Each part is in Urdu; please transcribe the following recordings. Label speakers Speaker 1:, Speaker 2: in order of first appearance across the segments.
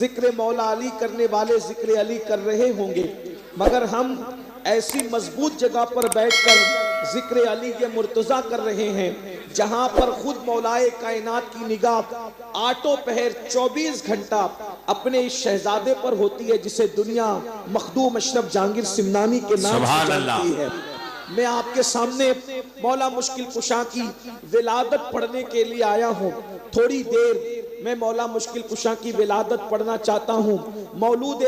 Speaker 1: ذکر مولا علی کرنے والے ذکر علی کر رہے ہوں گے، مگر ہم ایسی مضبوط جگہ پر بیٹھ کر ذکر علی کے مرتضیٰ کر رہے ہیں جہاں پر خود مولائے کائنات کی نگاہ آٹھوں پہر 24 گھنٹہ اپنے اس شہزادے پر ہوتی ہے جسے دنیا مخدوم اشرف جہانگیر سمنانی کے نام سے جانتی ہے۔ میں آپ کے سامنے مولا مشکل کشا کی ولادت پڑھنے کے لیے آیا ہوں۔ تھوڑی دیر میں مولا مشکل کشا کی ولادت پڑھنا چاہتا ہوں، مولود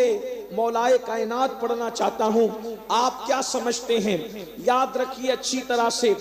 Speaker 1: مولائے کائنات پڑھنا چاہتا ہوں۔ آپ کیا سمجھتے ہیں؟ یاد رکھیے اچھی طرح سے،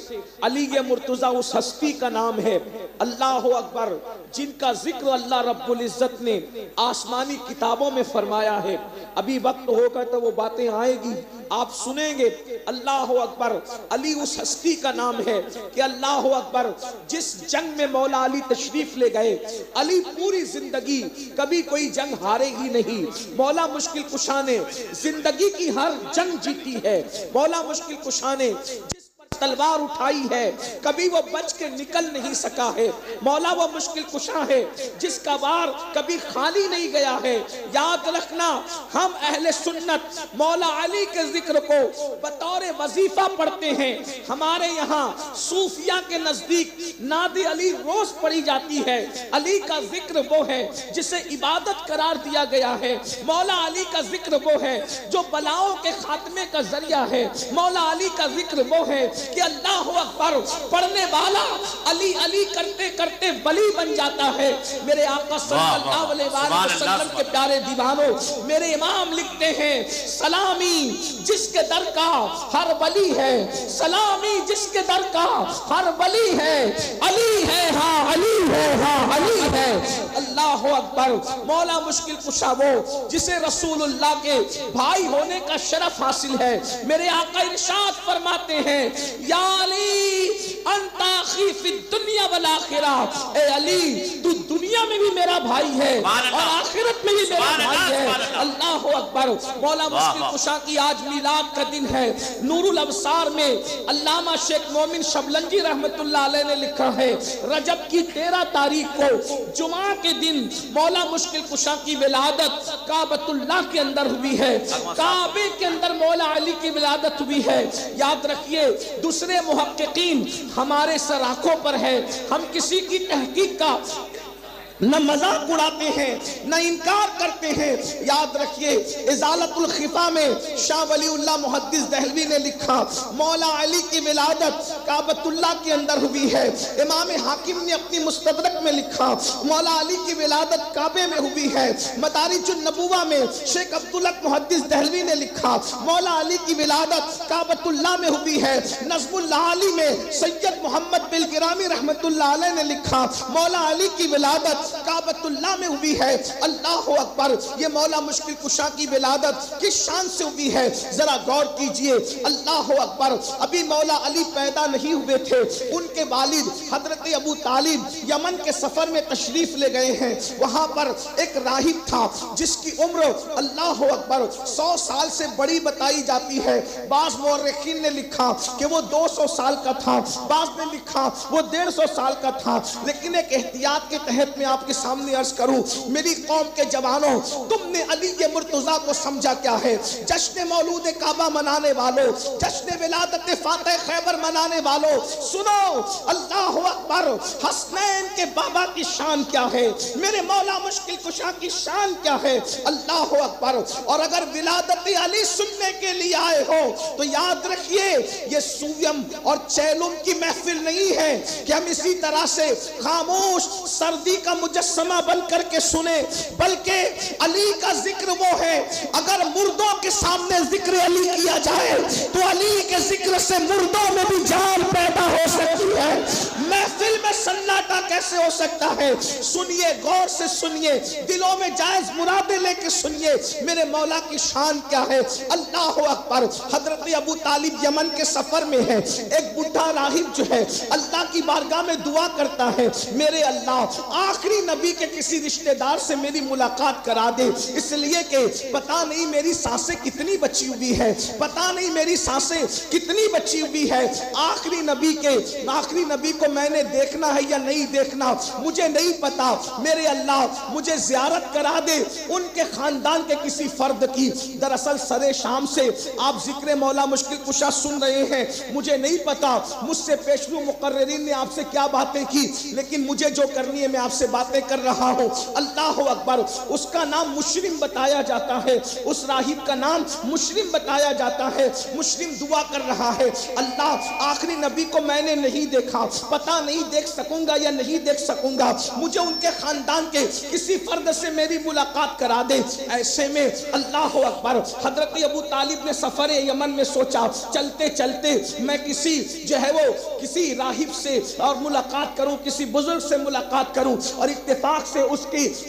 Speaker 1: علی مرتضیٰ اس ہستی کا نام ہے، اللہ اکبر، جن کا ذکر اللہ رب العزت نے آسمانی کتابوں میں فرمایا ہے۔ ابھی وقت ہوگا تو وہ باتیں آئے گی، آپ سنیں گے۔ اللہ اکبر، علی اس ہستی کا نام ہے کہ اللہ اکبر جس جنگ میں مولا علی تشریف لے گئے، علی پوری زندگی کبھی کوئی جنگ ہارے ہی نہیں۔ مولا مشکل کشا نے زندگی کی ہر جنگ جیتی ہے۔ مولا مشکل کشا نے جس پر تلوار اٹھائی ہے کبھی وہ بچ کے نکل نہیں سکا ہے۔ مولا وہ مشکل کشا ہے جس کا وار کبھی خالی نہیں گیا ہے۔ یاد رکھنا، ہم اہل سنت مولا علی کے ذکر کو بطور وظیفہ پڑھتے ہیں۔ ہمارے یہاں صوفیہ کے نزدیک ناد علی روز پڑھی جاتی ہے۔ علی کا ذکر وہ ہے جسے عبادت قرار دیا گیا ہے۔ مولا علی کا ذکر وہ ہے جو بلاؤں کے خاتمے کا ذریعہ ہے۔ مولا علی کا ذکر وہ ہے کہ اللہ اکبر پڑھنے والا علی علی کرتے کرتے ولی بن جاتا ہے۔ میرے آقا صلی اللہ علیہ وآلہ وسلم کے پیارے دیوانوں، میرے امام لکھتے ہیں، سلامی جس کے در کا ہر ولی ہے، سلامی جس کے در کا ہر ولی ہے، علی ہے ہاں علی ہے ہاں علی ہے۔ اللہ اکبر، مولا مشکل کشا وہ جسے رسول اللہ کے بھائی ہونے کا شرف حاصل ہے۔ میرے آقا ارشاد فرماتے ہیں، یا علی انت اخی فی الدنیا والآخرہ، اے علی تو دنیا میں بھی میرا بھائی ہے اور آخرت میں بھی میرا بھائی ہے۔ اللہ اکبر، مولا مشکل کشا کی آج میلاد کا دن ہے۔ نور الابصار میں علامہ شیخ مومن شبلنجی رحمت اللہ علیہ نے لکھا ہے، رجب کی 13 تاریخ کو جمعہ کے دن مولا مشکل کشا کی ولادت کعبۃ اللہ کے اندر ہوئی ہے۔ کعبے کے اندر مولا علی کی ولادت ہوئی ہے۔ یاد رکھیے، دوسرے محققین ہمارے سر آنکھوں پر ہے، ہم کسی کی تحقیق کا نہ مذاق اڑاتے ہیں نہ انکار کرتے ہیں۔ یاد رکھیے، ازالت الخفا میں شاہ ولی اللہ محدث دہلوی نے لکھا، مولا علی کی ولادت کعبۃ اللہ کے اندر ہوئی ہے۔ امام حاکم نے اپنی مستدرک میں لکھا، مولا علی کی ولادت کعبے میں ہوئی ہے۔ مدارج النبوہ میں شیخ عبدالحق محدث دہلوی نے لکھا، مولا علی کی ولادت کعبۃ اللہ میں ہوئی ہے۔ نظم العالی میں سید محمد بالگرامی رحمت اللہ علیہ نے لکھا، مولا علی کی ولادت کعبۃ اللہ میں ہوئی ہے۔ اللہ اکبر، یہ مولا مشکل کشا کی ولادت کس شان سے ہوئی ہے، ذرا غور کیجئے۔ اللہ اکبر، ابھی مولا علی پیدا نہیں ہوئے تھے، ان کے والد حضرت ابو طالب یمن کے سفر میں تشریف لے گئے ہیں۔ وہاں پر ایک راہب تھا جس کی عمر اللہ اکبر 100 سال سے بڑی بتائی جاتی ہے۔ بعض مورخین نے لکھا کہ وہ 200 سال کا تھا، بعض نے لکھا وہ 150 سال کا تھا، لیکن ایک احتیاط کے تحت میں آپ کے سامنے عرض کروں، میری قوم کے جوانوں، تم نے علی مرتضیٰ کو سمجھا کیا ہے؟ جشن مولود کعبہ منانے والوں، جشن ولادت فاتح خیبر منانے والوں، سنو، اللہ اکبر، حسنین کے بابا کی شان کیا ہے، میرے مولا مشکل کشا کی شان کیا ہے، اللہ اکبر۔ اور اگر ولادت علی سننے کے لیے آئے ہو تو یاد رکھیے، یہ سویم اور چیلم کی محفل نہیں ہے کہ ہم اسی طرح سے خاموش سردی کا مجسمہ بن کر کے سنے، بلکہ علی کا ذکر وہ ہے، اگر مردوں کے سامنے ذکر علی کیا جائے تو علی کے ذکر سے مردوں میں بھی جان پیدا ہو سکتی ہے۔ محفل میں سناٹا کیسے ہو سکتا ہے؟ سنیے، غور سے سنیے، دلوں میں جائز مرادیں لے کے سنیے، میرے مولا کی شان کیا ہے۔ اللہ اکبر، حضرت ابو طالب یمن کے سفر میں ہے، ایک بڈھا راہب جو ہے اللہ کی بارگاہ میں دعا کرتا ہے، میرے اللہ، آخری آخری نبی کے کسی رشتہ دار سے میری ملاقات کرا دے، اس لیے کہ پتہ نہیں میری سانسیں کتنی بچی ہوئی ہے، پتہ نہیں میری سانسیں کتنی بچی ہوئی ہے، آخری نبی کو میں نے دیکھنا ہے یا نہیں دیکھنا مجھے نہیں پتا، میرے اللہ مجھے زیارت کرا دے ان کے خاندان کے کسی فرد کی۔ دراصل سر شام سے آپ ذکر مولا مشکل کشا سن رہے ہیں، مجھے نہیں پتا مجھ سے پیشرو مقررین نے آپ سے کیا باتیں کی، لیکن مجھے جو کرنی ہے میں آپ سے باتیں کر رہا ہوں۔ اللہ اکبر، اس کا نام مشرم بتایا جاتا ہے، اس راہب کا نام مشرم بتایا جاتا ہے۔ مشرم دعا کر رہا ہے، اللہ آخری نبی کو میں نے نہیں دیکھا، پتہ نہیں دیکھ سکوں گا یا نہیں دیکھ سکوں گا، مجھے ان کے خاندان کے کسی فرد سے میری ملاقات کرا دے۔ ایسے میں اللہ اکبر، حضرت ابو طالب نے سفر یمن میں سوچا چلتے چلتے میں کسی راہب سے اور ملاقات کروں، کسی بزرگ سے ملاقات کروں، اور اتفاق سے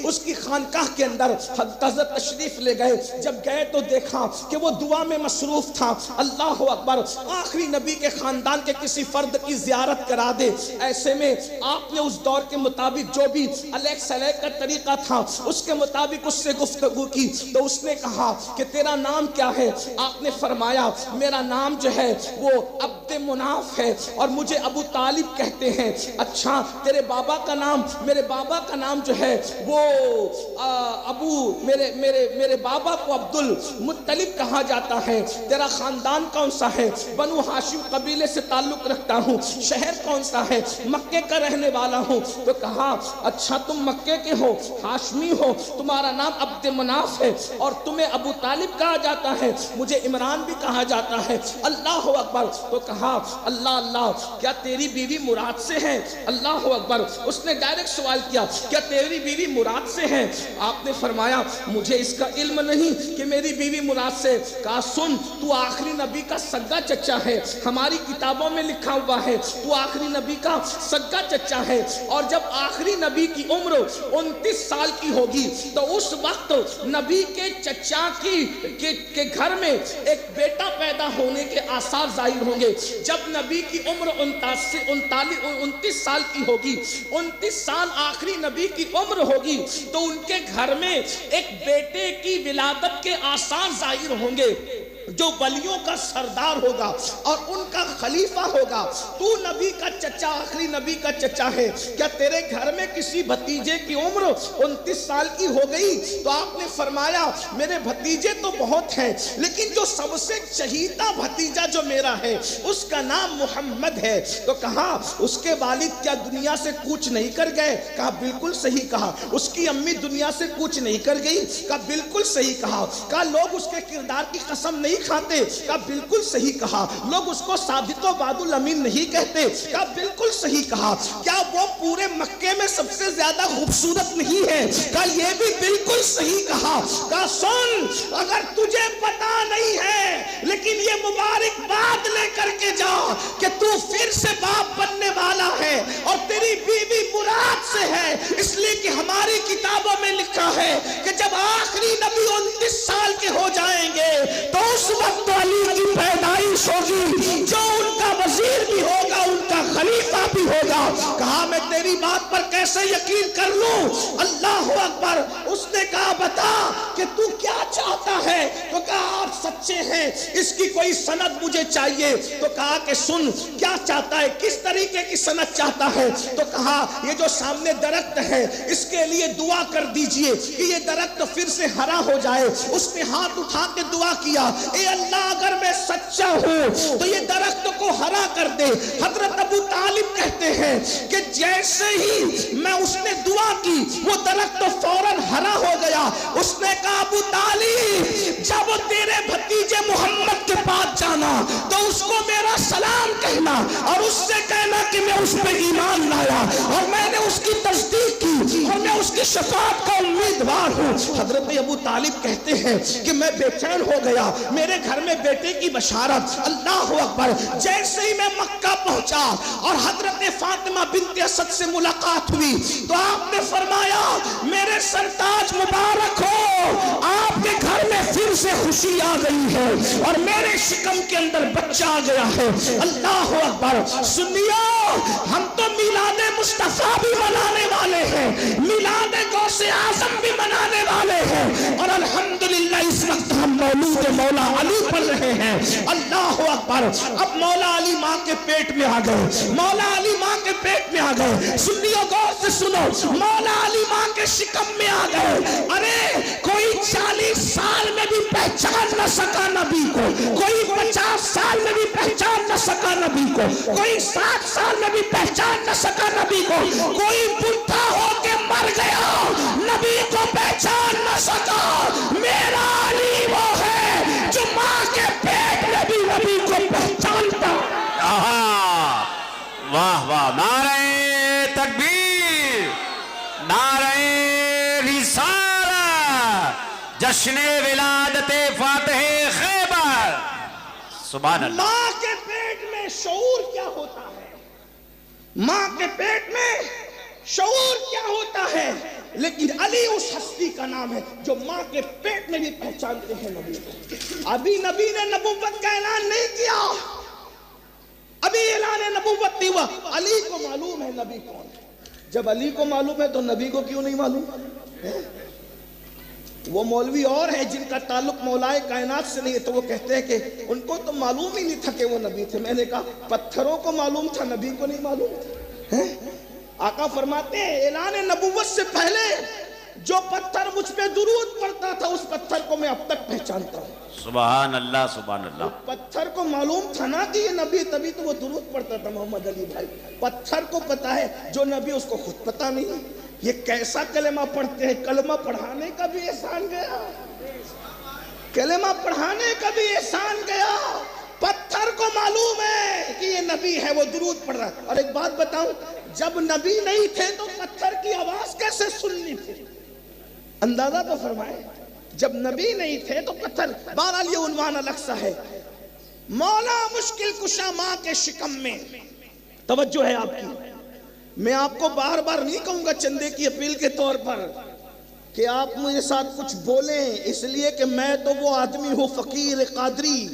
Speaker 1: اس کی خانقاہ کے اندر حضرت تشریف لے گئے۔ جب گئے تو دیکھا کہ وہ دعا میں مصروف تھا۔ اللہ اکبر، آخری نبی کے خاندان کے کسی فرد کی زیارت کرا دے۔ ایسے میں آپ نے اس دور کے مطابق جو بھی علیہ سلیہ کا طریقہ تھا اس کے مطابق اس سے گفتگو کی، تو اس نے کہا کہ تیرا نام کیا ہے؟ آپ نے فرمایا میرا نام جو ہے وہ عبد مناف ہے اور مجھے ابو طالب کہتے ہیں۔ اچھا تیرے بابا کا نام؟ میرے بابا کا نام جو ہے وہ میرے بابا کو عبد المطلب کہا جاتا ہے۔ تیرا خاندان کون سا ہے؟ بنو ہاشم قبیلے سے تعلق رکھتا ہوں۔ شہر کون سا ہے؟ مکے کا رہنے والا ہوں۔ تو کہا اچھا تم مکے کے ہو، ہاشمی ہو، تمہارا نام عبد مناف ہے اور تمہیں ابو طالب کہا جاتا ہے، مجھے عمران بھی کہا جاتا ہے۔ اللہ اکبر، تو کہا اللہ کیا تیری بیوی مراد سے ہے؟ اللہ اکبر، اس نے ڈائریکٹ سوال کیا کیا تیری بیوی مراد سے ہے؟ آپ نے فرمایا مجھے اس کا علم نہیں کہ میری بیوی مراد سے۔ کہا سن، تو آخری نبی کا سگا چچا ہے، ہماری کتابوں میں لکھا ہوا ہے تو آخری نبی کا سگا چچا ہے، اور جب آخری نبی کی عمر 29 سال کی ہوگی تو اس وقت نبی کے چچا کے گھر میں ایک بیٹا پیدا ہونے کے آثار ظاہر ہوں گے۔ جب نبی کی عمر 29 سال کی ہوگی، 29 سال آخری نبی کی عمر ہوگی، تو ان کے گھر میں ایک بیٹے کی ولادت کے آثار ظاہر ہوں گے جو ولیوں کا سردار ہوگا اور ان کا خلیفہ ہوگا۔ تو نبی کا چچا، آخری نبی کا چچا ہے، کیا تیرے گھر میں کسی بھتیجے کی عمر 29 سال کی ہو گئی؟ تو آپ نے فرمایا میرے بھتیجے تو بہت ہیں، لیکن جو سب سے چہیتا بھتیجا جو میرا ہے اس کا نام محمد ہے۔ تو کہا اس کے والد کیا دنیا سے کوچ نہیں کر گئے؟ کہا بالکل صحیح کہا۔ اس کی امی دنیا سے کوچ نہیں کر گئی؟ کہا بالکل صحیح کہا۔ کہا لوگ اس کے کردار کی قسم نہیں کھاتے؟ کہا بالکل صحیح کہا۔ لوگ اس کو صادق و وعد الامین نہیں کہتے؟ کہا بالکل صحیح کہا۔ کیا وہ پورے مکے میں سب سے زیادہ خوبصورت نہیں ہے؟ کہا یہ بھی بالکل صحیح کہا۔ کہا سن، اگر تجھے پتا نہیں ہے لیکن یہ مبارک بات لے کر کے جا کہ تو پھر سے باپ بننے والا ہے اور تیری بیوی مراد سے ہے، اس لیے کہ ہماری کتابوں میں لکھا ہے کہ جب آخری نبی 29 سال کے ہو جائیں گے تو اس وقت علی کی پیدائش ہوگی، جو ان کا وزیر بھی ہوگا ان کا خلیفہ بھی ہوگا۔ کہا میں تیری بات پر کیسے یقین کر لوں؟ اللہ اکبر۔ اس نے کہا بتا کہ تو کیا چاہتا ہے؟ تو کہا آپ سچے ہیں، اس کی کوئی سند مجھے چاہیے۔ تو کہا کہ سن کیا چاہتا ہے، کس طریقے کی سند چاہتا ہے؟ تو کہا یہ جو سامنے درخت ہے اس کے لیے دعا کر دیجئے کہ یہ درخت پھر سے ہرا ہو جائے۔ اس نے ہاتھ اٹھا کے دعا کیا، اے اللہ اگر میں سچا ہوں تو یہ درخت کو ہرا کر دے۔ حضرت ابو طالب کہتے ہیں کہ جیسے ہی اس نے دعا کی وہ درخت فوراً ہرا ہو گیا۔ اس نے کہا ابو طالب جب تیرے بھتیجے محمد کے پاس جانا تو اس کو میرا سلام کہنا اور اس سے کہنا کہ میں اس پہ ایمان لایا اور میں نے اس کی تصدیق کی اور میں اس کی شفاعت کا امیدوار ہوں۔ حضرت ابو طالب کہتے ہیں کہ میں بے چین ہو گیا، میرے گھر میں بیٹے کی بشارت۔ اللہ اکبر۔ جیسے ہی میں مکہ پہنچا اور حضرت فاطمہ بنت اسد سے ملاقات ہوئی تو آپ نے فرمایا میرے سرتاج مبارک ہو، آپ کے گھر میں پھر سے خوشی آ گئی ہے اور میرے شکم کے اندر بچہ آ گیا ہے۔ اللہ اکبر۔ سنیو، ہم تو میلاد مصطفیٰ بھی منانے والے ہیں، میلاد غوث اعظم بھی منانے والے ہیں، اور الحمدللہ اس وقت ہم مولود مولا علی پڑھ رہے ہیں۔ اللہ اکبر۔ اب مولا علی ماں کے پیٹ میں آ گئے، مولا علی ماں کے پیٹ میں آ گئے۔ سنیو، غور سے سنو، مولا علی ماں کے شکم میں آ گئے۔ ارے کوئی 40 سال میں بھی پہچان نہ سکا نبی کو، کوئی 50 سال میں بھی پہچان نہ سکا نبی کو، کوئی 60 سال میں بھی پہچان نہ سکا نبی کو، کوئی بڈھا ہو کے مر گیا نبی کو پہچان نہ سکا۔ میرا علی وہ ہے جو ماں کے پیٹ میں بھی نبی کو پہچانتا۔
Speaker 2: واہ واہ، نعرہ تکبیر، نعرہ رسالہ، جشن ولادت فاتح خیبر۔ سبحان اللہ۔
Speaker 1: ماں کے پیٹ میں شعور کیا ہوتا ہے، ماں کے پیٹ میں شعور کیا ہوتا ہے، لیکن علی اس ہستی کا نام ہے جو ماں کے پیٹ میں بھی پہچانتے ہیں نبی کو۔ ابھی نبی نے نبوت کا اعلان نہیں کیا، ابھی اعلان نبوت نہیں ہوا، علی کو معلوم ہے نبی کون ہے۔ جب علی کو معلوم ہے تو نبی کو کیوں نہیں معلوم؟ وہ مولوی اور ہیں جن کا تعلق مولائے کائنات سے نہیں ہے، تو وہ کہتے ہیں کہ ان کو تو معلوم ہی نہیں تھا کہ وہ نبی تھے۔ میں نے کہا پتھروں کو معلوم تھا، نبی کو نہیں معلوم تھا۔ آقا فرماتے ہیں اعلان نبوت سے پہلے جو پتھر مجھ پہ درود پڑتا تھا اس پتھر کو میں اب تک پہچانتا ہوں۔
Speaker 2: سبحان اللہ، سبحان اللہ۔
Speaker 1: پتھر کو معلوم تھا نا کہ یہ نبی، تبھی تو وہ درود پڑتا تھا محمد علی بھائی۔ پتھر کو پتا ہے، جو نبی اس کو خود پتا نہیں۔ یہ کیسا کلمہ پڑھتے ہیں، کلمہ پڑھانے کا بھی احسان گیا، کلمہ پڑھانے کا بھی احسان گیا۔ پتھر کو معلوم ہے کہ یہ نبی ہے، وہ درود پڑھ رہا ہے۔ اور ایک بات بتاؤں، جب نبی نہیں تھے تو پتھر کی آواز کیسے سننی تھی؟ اندازہ تو فرمائے، جب نبی نہیں تھے تو پتھر۔ بہرحال یہ عنوان الگ سا ہے۔ مولا مشکل کشا ماں کے شکم میں، توجہ ہے آپ کی۔ میں آپ کو بار بار نہیں کہوں گا چندے کی اپیل کے طور پر کہ آپ مجھے ساتھ کچھ بولیں، اس لیے کہ میں تو وہ آدمی ہوں فقیر قادری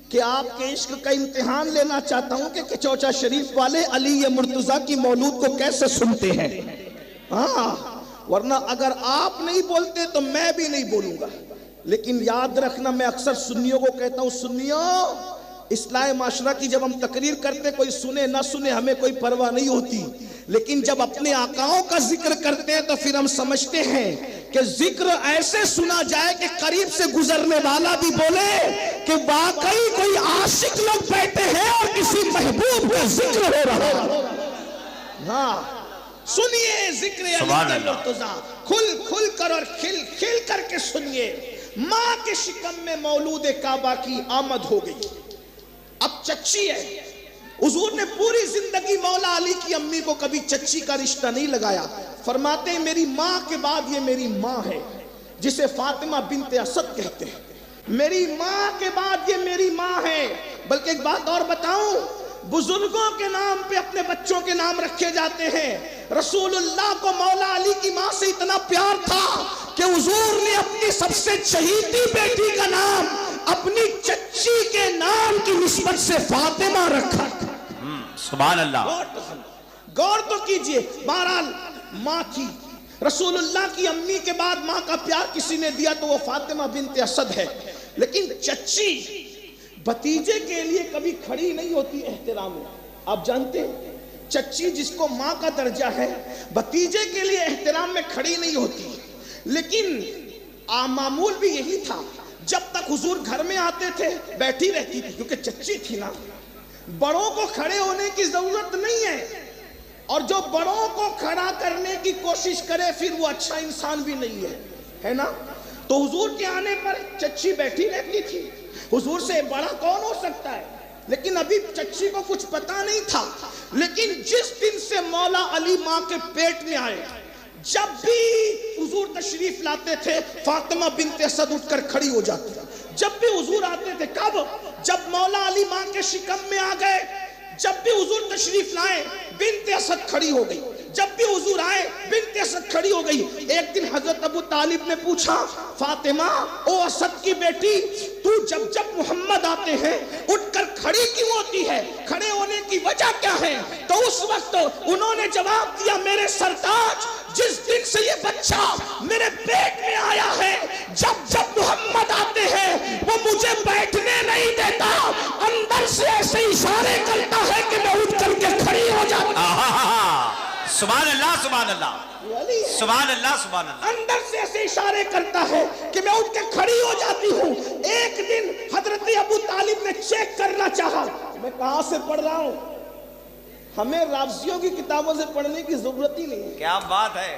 Speaker 1: کہ آپ کے عشق کا امتحان لینا چاہتا ہوں کہ چوچا شریف والے علی مرتضیٰ کی مولود کو کیسے سنتے ہیں۔ ہاں، ورنہ اگر آپ نہیں بولتے تو میں بھی نہیں بولوں گا۔ لیکن یاد رکھنا، میں اکثر سنیوں کو کہتا ہوں، سنیوں، اصلاح معاشرہ کی جب ہم تقریر کرتے، کوئی سنے نہ سنے ہمیں کوئی پرواہ نہیں ہوتی، لیکن جب اپنے آقاؤں کا ذکر کرتے ہیں تو پھر ہم سمجھتے ہیں کہ ذکر ایسے سنا جائے کہ قریب سے گزرنے والا بھی بولے کہ واقعی کوئی عاشق لوگ بیٹھے ہیں اور کسی محبوب کا ذکر ہو رہا ہے۔ ہاں، سنیے ذکر علی مرتضیٰ، کھل کھل کر اور کھل کھل کر کے سنیے۔ ماں کے شکم میں مولود کعبہ کی آمد ہو گئی، اب چچی ہے۔ حضور نے پوری زندگی مولا علی کی امی کو کبھی چچی کا رشتہ نہیں لگایا۔ فرماتے ہیں میری ماں کے بعد یہ میری ماں ہے، جسے فاطمہ بنت اسد کہتے ہیں۔ میری ماں کے بعد یہ میری ماں ہے۔ بلکہ ایک بات اور بتاؤں، بزرگوں کے نام پہ اپنے بچوں کے نام رکھے جاتے ہیں۔ رسول اللہ کو مولا علی کی ماں سے اتنا پیار تھا کہ حضور نے اپنی سب سے چہیتی بیٹی کا نام اپنی چچی کے نام کی نسبت سے فاطمہ رکھا۔
Speaker 2: سبحان اللہ۔
Speaker 1: غور تو کیجئے، بہرحال ماں تھی۔ رسول اللہ کی امی کے بعد ماں کا پیار کسی نے دیا تو وہ فاطمہ بنت اسد ہے۔ لیکن چچی بھتیجے کے لیے کبھی کھڑی نہیں ہوتی احترام میں۔ آپ جانتے ہیں چچی جس کو ماں کا درجہ ہے، بھتیجے کے لیے احترام میں کھڑی نہیں ہوتی۔ لیکن معمول بھی یہی تھا، جب تک حضور گھر میں آتے تھے بیٹھی رہتی تھی، کیونکہ چچی تھی نا۔ بڑوں کو کھڑے ہونے کی ضرورت نہیں ہے، اور جو بڑوں کو کھڑا کرنے کی کوشش کرے پھر وہ اچھا انسان بھی نہیں ہے نا۔ تو حضور کے آنے پر چچی بیٹھی رہتی تھی۔ حضور سے بڑا کون ہو سکتا ہے؟ لیکن ابھی چچی کو کچھ پتا نہیں تھا۔ لیکن جس دن سے مولا علی ماں کے پیٹ میں آئے، جب بھی حضور تشریف لاتے تھے فاطمہ بنت اسد اٹھ کر کھڑی ہو جاتی۔ جب بھی حضور آتے تھے، کب؟ جب مولا علی ماں کے شکم میں آ گئے، جب بھی حضور تشریف لائے بنت اسد کھڑی ہو گئی۔ جب بھی حضور آئے بنت اسد کھڑی ہو گئی. ایک دن حضرت ابو طالب نے پوچھا فاطمہ او اسد کی بیٹی تو جب محمد آتے ہیں اٹھ کر کھڑی کیوں ہوتی ہے, کھڑے ہونے کی وجہ کیا ہے؟ تو اس وقت انہوں نے جواب دیا میرے سرتاج جس دن سے یہ بچہ میرے پیٹ میں آیا ہے جب محمد آتے ہیں وہ مجھے بیٹھنے نہیں دیتا, اندر سے ایسے اشارے کرتا ہے کہ میں اٹھ کر کے کھڑی ہو جاتا.
Speaker 2: سبحان اللہ سبحان اللہ سبحان اللہ سبحان اللہ.
Speaker 1: اندر سے ایسے اشارے کرتا ہے کہ میں اٹھ کے کھڑی ہو جاتی ہوں. ایک دن حضرت ابو طالب نے چیک کرنا چاہا میں کہاں سے پڑھ رہا ہوں, ہمیں رافضیوں کی کتابوں سے پڑھنے کی ضرورت ہی نہیں ہے.
Speaker 2: کیا بات ہے,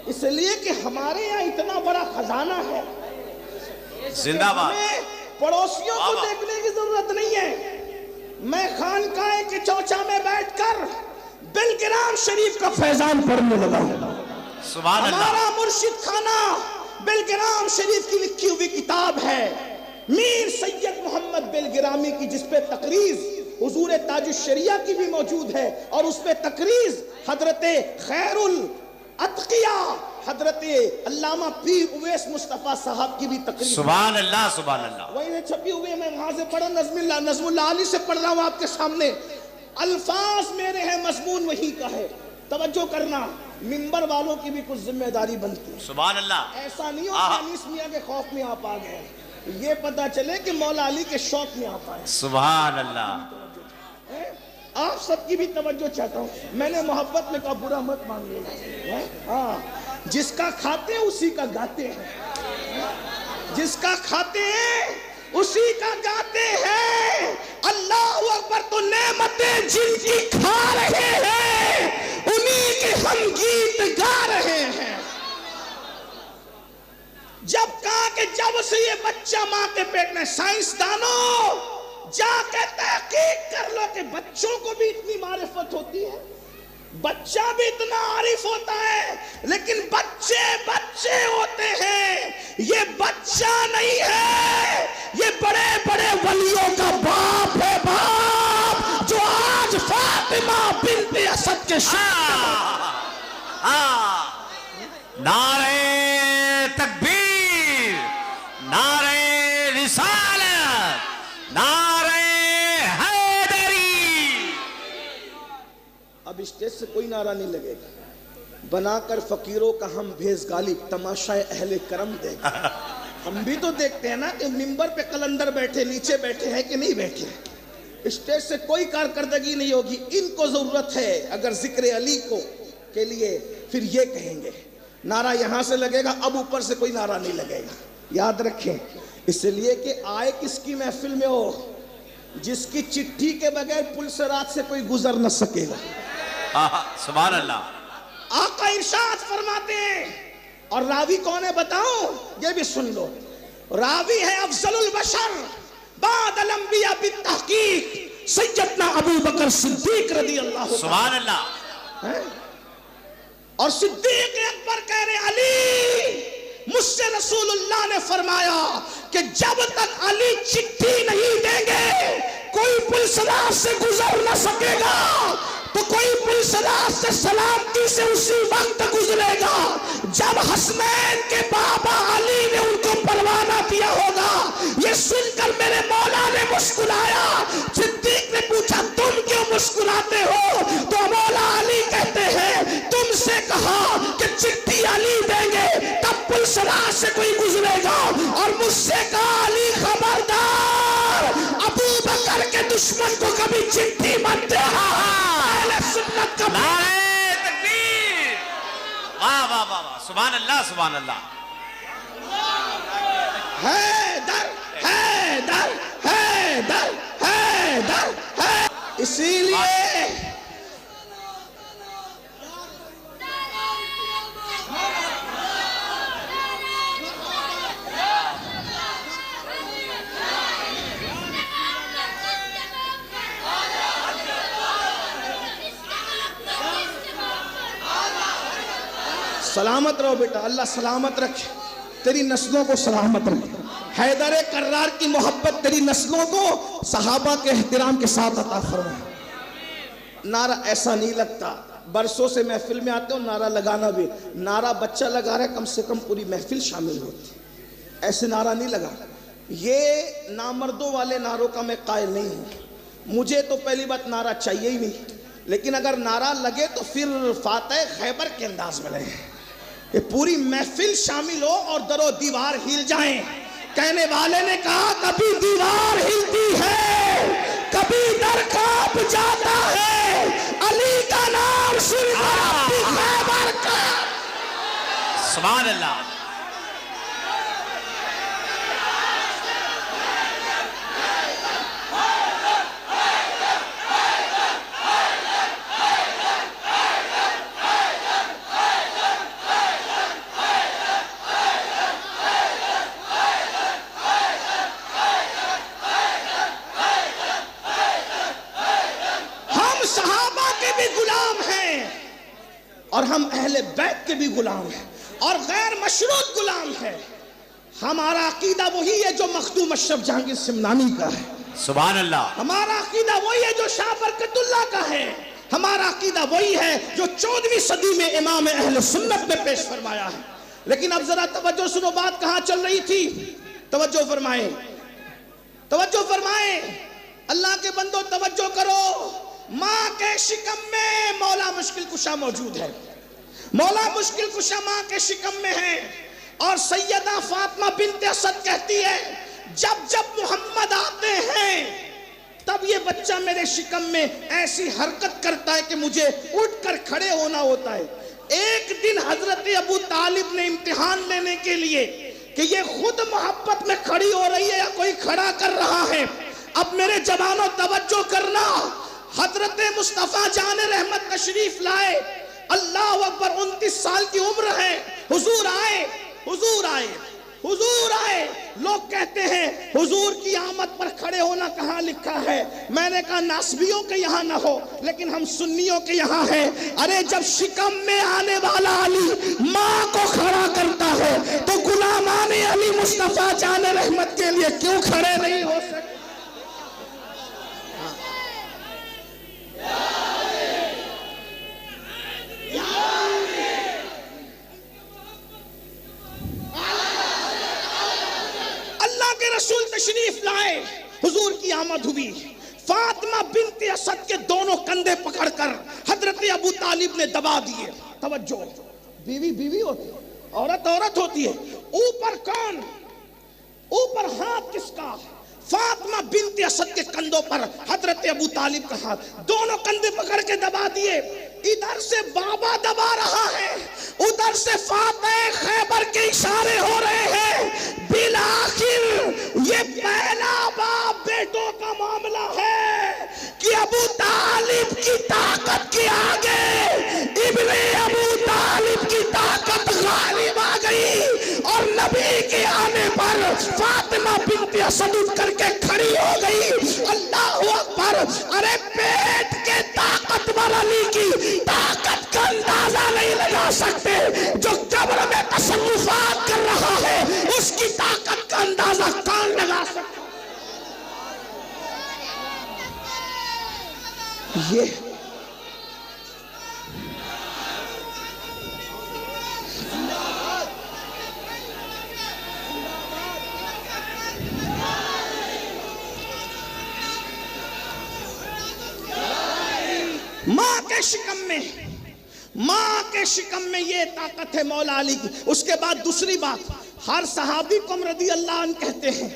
Speaker 1: اس لیے کہ ہمارے یہاں اتنا بڑا خزانہ ہے,
Speaker 2: زندہ باد.
Speaker 1: ہمیں پڑوسیوں کو دیکھنے کی ضرورت نہیں ہے. میں خانقاہ کے چوچا میں بیٹھ کر بلگرام شریف کا فیضان پڑھنے لگا ہوں.
Speaker 2: سبحان اللہ.
Speaker 1: ہمارا مرشد خانہ بلگرام شریف کی لکھی ہوئی کتاب ہے میر سید محمد بلگرامی کی, جس پہ تقریز حضور تاج الشریعہ کی بھی موجود ہے اور اس پہ تقریز حضرت خیر الاتقیاء حضرت علامہ پیر اویس مصطفیٰ صاحب کی بھی تقریز.
Speaker 2: سبحان اللہ سبحان اللہ.
Speaker 1: وہی چھپی ہوئی میں وہاں سے پڑھا, نظم اللہ علی سے پڑھ رہا ہوں آپ کے سامنے. الفاظ میرے ہیں, مضمون وہی کا ہے. توجہ کرنا, منبر والوں کی بھی کچھ ذمہ داری بنتی ہے.
Speaker 2: سبحان اللہ.
Speaker 1: ایسا نہیں ہو کہ انیس میاں کے خوف میں آپ آ گئے, یہ پتا چلے کہ مولا علی کے شوق میں آپ آئے.
Speaker 2: سبحان اللہ.
Speaker 1: آپ سب کی بھی توجہ چاہتا ہوں. میں نے محبت میں کہا برا مت مان لینا. ہاں, جس کا کھاتے ہیں اسی کا گاتے ہیں, جس کا کھاتے ہیں اسی کا گاتے ہیں. اللہ اکبر. تو نعمتیں جن کی کھا رہے ہیں انہی کے ہم گیت گا رہے ہیں. جب کہا کہ جب سے یہ بچہ ماں کے پیٹ میں, سائنسدانوں جا کے تحقیق کر لو کہ بچوں کو بھی اتنی معرفت ہوتی ہے, بچہ بھی اتنا عارف ہوتا ہے, لیکن بچے بچے ہوتے ہیں. یہ بچہ نہیں ہے, یہ بڑے بڑے ولیوں کا باپ ہے, باپ جو آج فاطمہ بنت اسد کے
Speaker 2: نعرہ تکبیر, نعرہ رسالت, نعرہ حیدری.
Speaker 1: اب اسٹیج سے کوئی نعرہ نہیں لگے گا. بنا کر فقیروں کا ہم بھیس غالب, تماشائے اہل کرم دے گا. ہم بھی تو دیکھتے ہیں نا کہ منبر پہ قلندر بیٹھے, نیچے بیٹھے ہیں کہ نہیں بیٹھے. اسٹیج سے کوئی کارکردگی نہیں ہوگی. ان کو ضرورت ہے اگر ذکر علی کو کے لیے پھر یہ کہیں گے نعرہ یہاں سے لگے گا, اب اوپر سے کوئی نعرہ نہیں لگے گا. یاد رکھیں, اس لیے کہ آئے کس کی محفل میں ہو, جس کی چٹھی کے بغیر پل سے رات سے کوئی گزر نہ سکے گا.
Speaker 2: سبحان اللہ.
Speaker 1: آقا ارشاد فرماتے ہیں, اور راوی کون ہے بتاؤں, یہ بھی سن لو. راوی ہے افضل البشر بعد الانبیاء بالتحقیق سیدنا ابو بکر صدیق رضی اللہ عنہ.
Speaker 2: سبحان اللہ.
Speaker 1: اور صدیق اکبر کہہ رہے علی, مجھ سے رسول اللہ نے فرمایا کہ جب تک علی چٹھی نہیں دیں گے کوئی پلسرات سے گزر نہ سکے گا, تو کوئی پلسرات سے سلامتی سے اسی وقت گزرے گا جب حسنین کے بابا علی نے ان کو پروانہ دیا ہوگا. یہ سن کر میرے مولا نے مسکرایا. صدیق نے پوچھا تم کیوں مسکراتے ہو, تو مولا علی کہتے ہیں تم سے کہا کہ چٹھی علی دیں گے تب پلسرات سے کوئی گزرے گا, اور مجھ سے کہا علی خبردار ابو بکر کے دشمن کو کبھی چٹھی مت دے. سنت کا
Speaker 2: نعرہ تکبیر. واہ واہ واہ واہ. سبحان اللہ سبحان اللہ.
Speaker 1: حیدر حیدر حیدر حیدر. اسی لیے سلامت رہو بیٹا, اللہ سلامت رکھے, تیری نسلوں کو سلامت رکھے. حیدر کرار کی محبت تیری نسلوں کو صحابہ کے احترام کے ساتھ عطا فرمائے. نعرہ ایسا نہیں لگتا برسوں سے محفل میں آتے ہوں نعرہ لگانا بھی، نعرہ بچہ لگا رہا ہے کم سے کم پوری محفل شامل ہوتی، ایسے نعرہ نہیں لگا۔ یہ نامردوں والے نعروں کا میں قائل نہیں ہوں، مجھے تو پہلی بات نعرہ چاہیے ہی نہیں، لیکن اگر نعرہ لگے تو پھر فاتح خیبر کے انداز میں لگے، کہ پوری محفل شامل ہو اور در و دیوار ہل جائیں۔ کہنے والے نے کہا کبھی دیوار ہلتی ہے کبھی در کانپ جاتا ہے، علی کا نام صرف ربی خیبر کا۔
Speaker 2: سبحان اللہ۔
Speaker 1: اور ہم اہل بیت کے بھی غلام ہیں اور غیر مشروط غلام ہیں۔ ہمارا عقیدہ وہی ہے جو مخدوم اشرف جہانگیر سمنانی کا ہے،
Speaker 2: سبحان اللہ۔
Speaker 1: ہمارا عقیدہ وہی ہے جو شاہ برکت اللہ کا ہے، ہمارا عقیدہ وہی ہے جو 14ویں صدی میں امام اہل سنت نے پیش فرمایا ہے۔ لیکن اب ذرا توجہ سنو، بات کہاں چل رہی تھی؟ توجہ فرمائیں، توجہ فرمائیں، اللہ کے بندو توجہ کرو۔ ماں کے شکم میں مولا مشکل کشا موجود ہے، مولا مشکل کشا ماں کے شکم میں ہے، اور سیدہ فاطمہ بنت اسد کہتی ہے جب جب محمد آتے ہیں تب یہ بچہ میرے شکم میں ایسی حرکت کرتا ہے کہ مجھے اٹھ کر کھڑے ہونا ہوتا ہے۔ ایک دن حضرت ابو طالب نے امتحان لینے کے لیے کہ یہ خود محبت میں کھڑی ہو رہی ہے یا کوئی کھڑا کر رہا ہے۔ اب میرے جوانوں توجہ کرنا، حضرت مصطفیٰ جان رحمت تشریف لائے، اللہ اکبر، 29 سال کی عمر ہے، حضور آئے، حضور آئے، حضور آئے۔ لوگ کہتے ہیں حضور کی آمد پر کھڑے ہونا کہاں لکھا ہے؟ میں نے کہا ناسبیوں کے یہاں نہ ہو لیکن ہم سنیوں کے یہاں ہیں۔ ارے جب شکم میں آنے والا علی ماں کو کھڑا کرتا ہے تو غلامان علی مصطفیٰ جان رحمت کے لیے کیوں کھڑے نہیں ہو سکتے؟ رسول تشریف لائے، حضور کی آمد ہوئی، فاطمہ بنت اسد کے دونوں کندھے پکڑ کر حضرت ابو طالب نے دبا دیے۔ توجہ، بیوی بیوی ہوتی ہے، عورت عورت ہوتی ہے، اوپر کون؟ اوپر ہاتھ کس کا؟ فاطمہ بنت اسد کے کندھوں پر حضرت ابو طالب کا ہاتھ، دونوں کندھے پکڑ کے دبا دیے۔ ادھر سے بابا دبا رہا ہے، ادھر سے فاتح خیبر کے اشارے ہو رہے ہیں۔ بالآخر یہ پہلا باپ بیٹوں کا معاملہ ہے کہ ابو طالب کی طاقت کے آگے ابن ابو طالب کی طاقت غالب آ گئی، اور نبی کے آنے پر فاطمہ بنت اسد اٹھ کر کے کھڑی ہو گئی۔ اللہ اکبر! ارے پیٹ کے طاقتور علی کی طاقت کا اندازہ نہیں لگا سکتے، جو قبر میں تصرفات کر رہا ہے اس کی طاقت کا اندازہ کون لگا سکتا؟ یہ ماں کے شکم میں، ماں کے شکم میں یہ طاقت ہے مولا علی کی۔ اس کے بعد دوسری بات، ہر صحابی کو رضی اللہ عنہ کہتے ہیں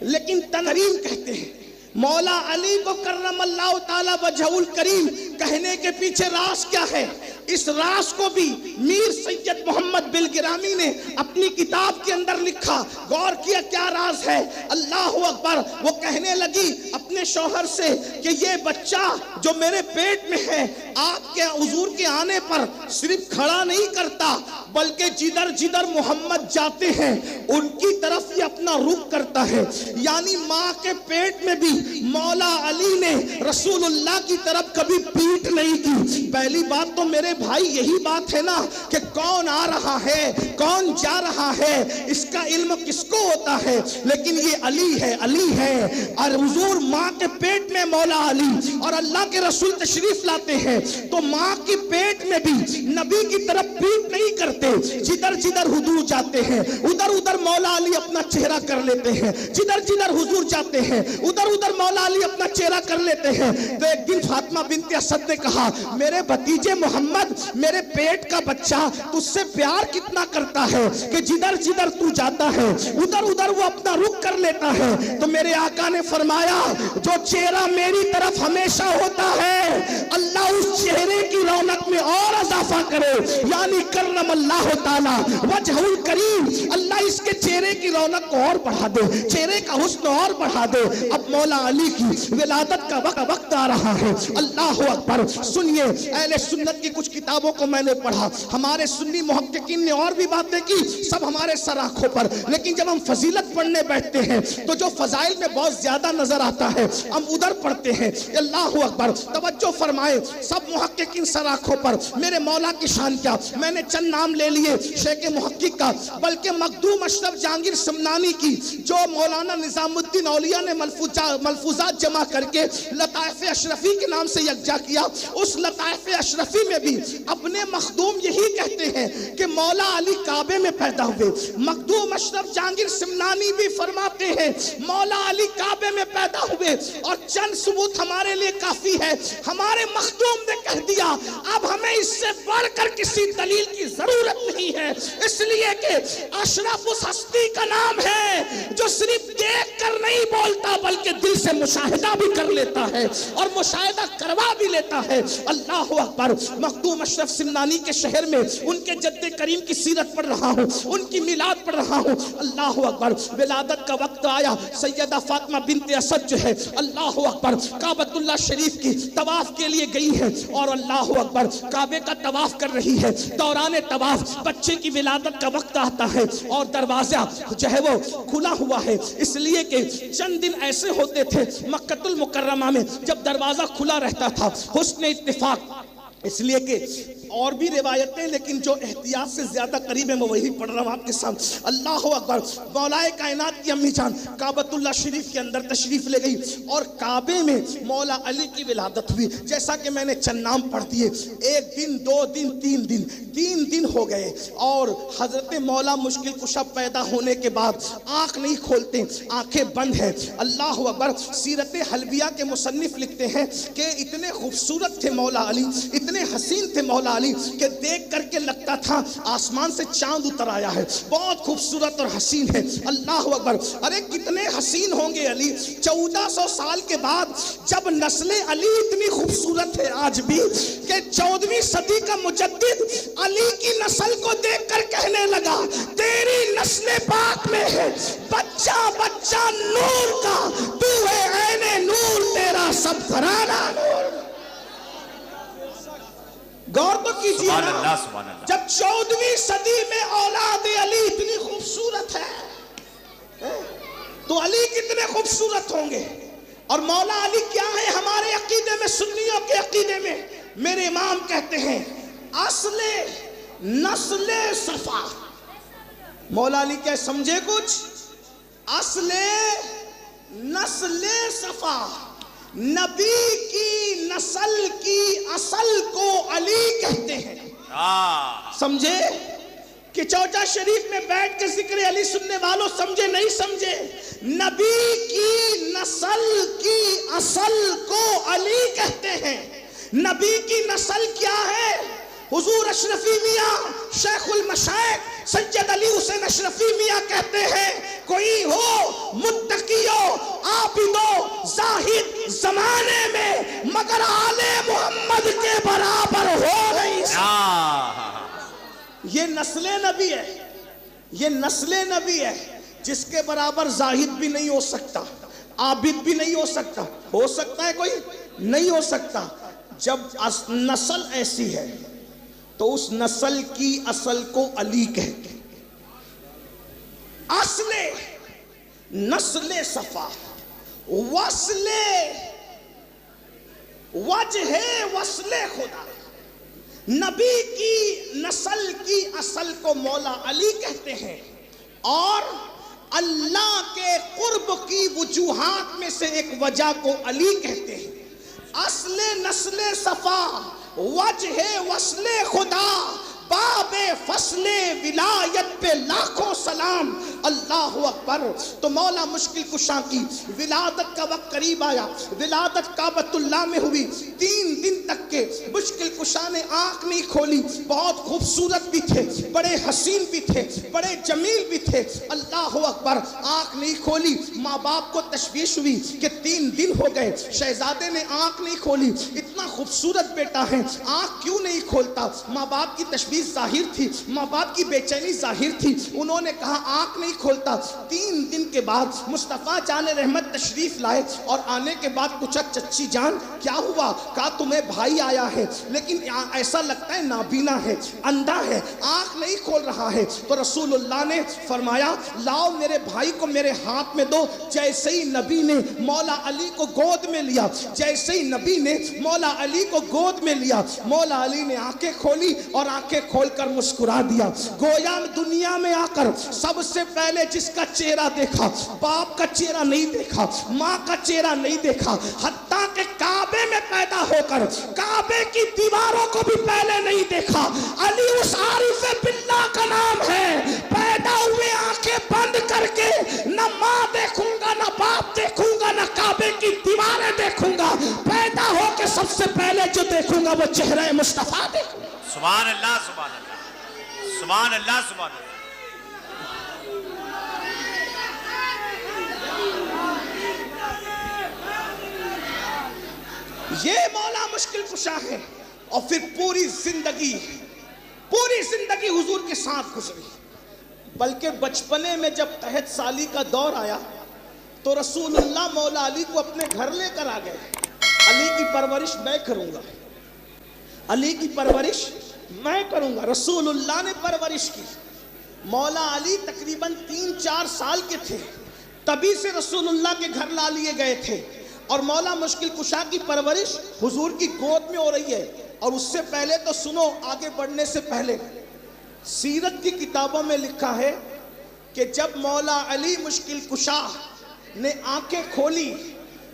Speaker 1: لیکن تنریم کہتے ہیں۔ مولا علی کو کرم اللہ تعالی وجہ الکریم کہنے کے پیچھے راز کیا ہے؟ اس راز کو بھی میر سید محمد بلگرامی نے اپنی کتاب کے اندر لکھا۔ غور کیا کیا راز ہے؟ اللہ اکبر! وہ کہنے لگی اپنے شوہر سے کہ یہ بچہ جو میرے پیٹ میں ہے آپ کے حضور کے آنے پر صرف کھڑا نہیں کرتا بلکہ جدھر جدھر محمد جاتے ہیں ان کی طرف یہ اپنا رخ کرتا ہے۔ یعنی ماں کے پیٹ میں بھی مولا علی نے رسول اللہ کی طرف کبھی پیٹ نہیں کی۔ پہلی بات تو میرے بھائی یہی بات ہے نا کہ کون آ رہا ہے کون جا رہا ہے اس کا علم کس کو ہوتا ہے، لیکن یہ علی ہے، علی ہے، اور حضور ماں ماں کے پیٹ میں مولا علی اور اللہ کے رسول تشریف لاتے ہیں تو ماں کی پیٹ میں بھی نبی کی طرف پیٹ نہیں کرتے، جدھر جدھر حضور جاتے ہیں ادھر ادھر مولا علی اپنا چہرہ کر لیتے ہیں، جدھر جدھر حضور جاتے ہیں ادھر ادھر مولا علی اپنا چہرہ کر لیتے ہیں۔ تو ایک دن فاطمہ بنت اسد نے کہا میرے بھتیجے محمد، میرے پیٹ کا بچہ تجھ سے پیار کتنا کرتا ہے کہ جدھر جدھر تو جاتا ہے ادھر ادھر وہ اپنا رخ کر لیتا ہے۔ تو میرے آقا نے فرمایا جو چہرہ میری طرف ہمیشہ ہوتا ہے اللہ اس چہرے کی رونق میں اور اضافہ کرے، یعنی کرم اللہ تعالی وجہ الکریم، اللہ اس کے چہرے کی رونق کو اور بڑھا دے، چہرے کا حسن اور بڑھا دے۔ اب مولا علی کی ولادت کا وقت آ رہا ہے۔ اللہ اکبر۔ سنیے اہل سنت کی کچھ کتابوں کو میں نے پڑھا، ہمارے سنی محققین نے اور بھی باتیں کی، سب ہمارے سر آنکھوں پر، لیکن جب ہم فضیلت پڑھنے بیٹھتے ہیں تو جو فضائل میں بہت زیادہ نظر آتا ہے ہم ادھر پڑھتے ہیں۔ اللہ اکبر۔ توجہ فرمائے، سب محققین سر آنکھوں پر، میرے مولا کی شان کیا، میں نے چند نام لے لیے شیخ محقق کا، بلکہ مخدوم اشرف جہانگیر سمنانی کی جو مولانا نظام الدین اولیاء نے ملفوظات جمع کر کے لطائف اشرفی کے نام سے یکجا کیا، اس لطائف اشرفی میں بھی اپنے مخدوم یہی کہتے ہیں کہ مولا علی کعبے میں پیدا ہوئے۔ مخدوم اشرف جہانگیر سمنانی بھی فرماتے ہیں مولا علی کعبے میں پیدا ہوئے، اور چند ثبوت ہمارے لیے کافی ہے۔ ہمارے مخدوم نے کہہ دیا اب ہمیں اس سے بڑھ کر کسی دلیل کی ضرورت نہیں ہے، اس لیے کہ اشرف اس ہستی کا نام ہے جو صرف دیکھ کر نہیں بولتا بلکہ دل سے مشاہدہ بھی کر لیتا ہے اور مشاہدہ کروا بھی لیتا ہے۔ اللہ اکبر۔ مخدوم اشرف سمنانی کے شہر میں ان کے جد کریم کی سیرت پڑھ رہا ہوں، ان کی میلاد پڑھ رہا ہوں۔ اللہ اکبر۔ ولادت کا وقت آیا، سیدہ فاطمہ بنت اسد جو ہے اللہ اکبر کعبۃ اللہ شریف کی طواف کے لیے گئی ہے، اور اللہ اکبر کعبے کا طواف کر رہی ہے۔ دوران طواف بچے کی ولادت کا وقت آتا ہے اور دروازہ جو ہے وہ کھلا ہوا ہے، اس لیے کہ چند دن ایسے ہوتے تھے مکہ المکرمہ میں جب دروازہ کھلا رہتا تھا، حسن اتفاق، اس لیے کہ اور بھی روایتیں لیکن جو احتیاط سے زیادہ قریب ہے میں وہی پڑھ رہا ہوں آپ کے سامنے۔ اللہ اکبر۔ مولا کائنات کی امی جان کعبۃ اللہ شریف کے اندر تشریف لے گئی اور کعبے میں مولا علی کی ولادت ہوئی۔ جیسا کہ میں نے چند نام پڑھ دیے، ایک دن، دو دن، تین دن ہو گئے، اور حضرت مولا مشکل کشا پیدا ہونے کے بعد آنکھ نہیں کھولتے، آنکھیں بند ہیں۔ اللہ اکبر۔ سیرت حلبیہ کے مصنف لکھتے ہیں کہ اتنے خوبصورت تھے مولا علی، اتنے حسین تھے مولا علی کہ دیکھ کر کے لگتا تھا آسمان سے چاند اتر آیا ہے، بہت خوبصورت اور حسین ہے۔ اللہ اکبر۔ ارے کتنے حسین ہوں گے علی، 1400 سال کے بعد جب نسل علی اتنی خوبصورت ہے آج بھی کہ 14ویں صدی کا مجدد علی کی نسل کو دیکھ کر کہنے لگا تیری نسل پاک میں ہے بچہ بچہ نور کا، تو ہے عین نور، تیرا سب گھرانہ نور۔ غور تو کیجیے نا، جب 14ویں صدی میں اولاد علی اتنی خوبصورت ہے تو علی کتنے خوبصورت ہوں گے۔ اور مولا علی کیا ہے ہمارے عقیدے میں، سنیوں کے عقیدے میں؟ میرے امام کہتے ہیں اصل نسل صفا۔ مولا علی کیا سمجھے کچھ؟ اصل نسل صفا، نبی کی نسل کی اصل کو علی کہتے ہیں۔ سمجھے کہ چوچا شریف میں بیٹھ کے ذکر علی سننے والوں سمجھے نہیں سمجھے؟ نبی کی نسل کی اصل کو علی کہتے ہیں۔ نبی کی نسل کیا ہے؟ حضور اشرفی میاں شیخ المشائخ سید علی حسین اشرفی میاں کہتے ہیں کوئی ہو متقی و عابد و زاہد زمانے میں مگر آل محمد کے برابر ہو نہیں سکتا۔ یہ نسل نبی ہے، یہ نسل نبی ہے جس کے برابر زاہد بھی نہیں ہو سکتا، عابد بھی نہیں ہو سکتا۔ ہو سکتا ہے کوئی؟ نہیں ہو سکتا۔ جب نسل ایسی ہے تو اس نسل کی اصل کو علی کہتے ہیں۔ اصل نسل صفا، وصل وجہ وصل خدا، نبی کی نسل کی اصل کو مولا علی کہتے ہیں، اور اللہ کے قرب کی وجوہات میں سے ایک وجہ کو علی کہتے ہیں. اصل نسل صفا، وجہ وصل خدا، باب فصل ولایت پہ لاکھوں سلام. اللہ اکبر. تو مولا مشکل کشا کی ولادت کا وقت قریب آیا. ولادت کعبۃ اللہ میں ہوئی. 3 دن تک کے مشکل کشا نے آنکھ نہیں کھولی. بہت خوبصورت بھی تھے، بڑے حسین بھی تھے، بڑے جمیل بھی تھے. اللہ اکبر. آنکھ نہیں کھولی. ماں باپ کو تشویش ہوئی کہ 3 دن ہو گئے، شہزادے نے آنکھ نہیں کھولی. اتنا خوبصورت بیٹا ہے، آنکھ کیوں نہیں کھولتا؟ ماں باپ کی تشویش ظاہر تھی، ماں باپ کی بے چینی ظاہر تھی. انہوں نے کہا آنکھ نہیں کھولتا. 3 دن کے بعد مصطفیٰ جان رحمت تشریف لائے اور آنے کے بعد پوچھا چچی جان کیا ہوا؟ کہا تمہیں بھائی آیا ہے لیکن ایسا لگتا ہے نابینا ہے، اندھا ہے، آنکھ نہیں کھول رہا ہے. تو رسول اللہ نے فرمایا لاؤ میرے بھائی کو میرے ہاتھ میں دو. جیسے ہی نبی نے مولا علی کو گود میں لیا، جیسے ہی نبی نے مولا علی کو گود میں لیا، مولا علی نے آنکھیں کھولی اور آنکھیں کھول کر مسکرا دیا. گویا دنیا میں آ کر سب سے پہلے جس کا چہرہ دیکھا، باپ کا چہرہ نہیں دیکھا، ماں کا چہرہ نہیں دیکھا، حتیٰ کہ کعبے میں پیدا ہو کر کعبے کی دیواروں کو بھی پہلے نہیں دیکھا. علی اس عارف باللہ کا نام ہے. پیدا ہوئے آنکھیں بند کر کے نہ ماں دیکھوں گا، نہ باپ دیکھوں گا، نہ کعبے کی دیواریں دیکھوں گا. پیدا ہو کے سب سے پہلے جو دیکھوں گا وہ چہرہ مصطفیٰ دیکھوں گا.
Speaker 2: سبحان اللہ، سبحان اللہ، سبحان اللہ، سبحان اللہ.
Speaker 1: یہ مولا مشکل کشا ہے. اور پھر پوری زندگی حضور کے ساتھ گزری. بلکہ بچپنے میں جب قحط سالی کا دور آیا تو رسول اللہ مولا علی کو اپنے گھر لے کر آ گئے. علی کی پرورش میں کروں گا، علی کی پرورش میں کروں گا. رسول اللہ نے پرورش کی. مولا علی تقریباً 3-4 سال کے تھے تبھی سے رسول اللہ کے گھر لا لیے گئے تھے. اور مولا مشکل کشا کی پرورش حضور کی گود میں ہو رہی ہے. اور اس سے پہلے تو سنو، آگے بڑھنے سے پہلے سیرت کی کتابوں میں لکھا ہے کہ جب مولا علی مشکل کشا نے آنکھیں کھولی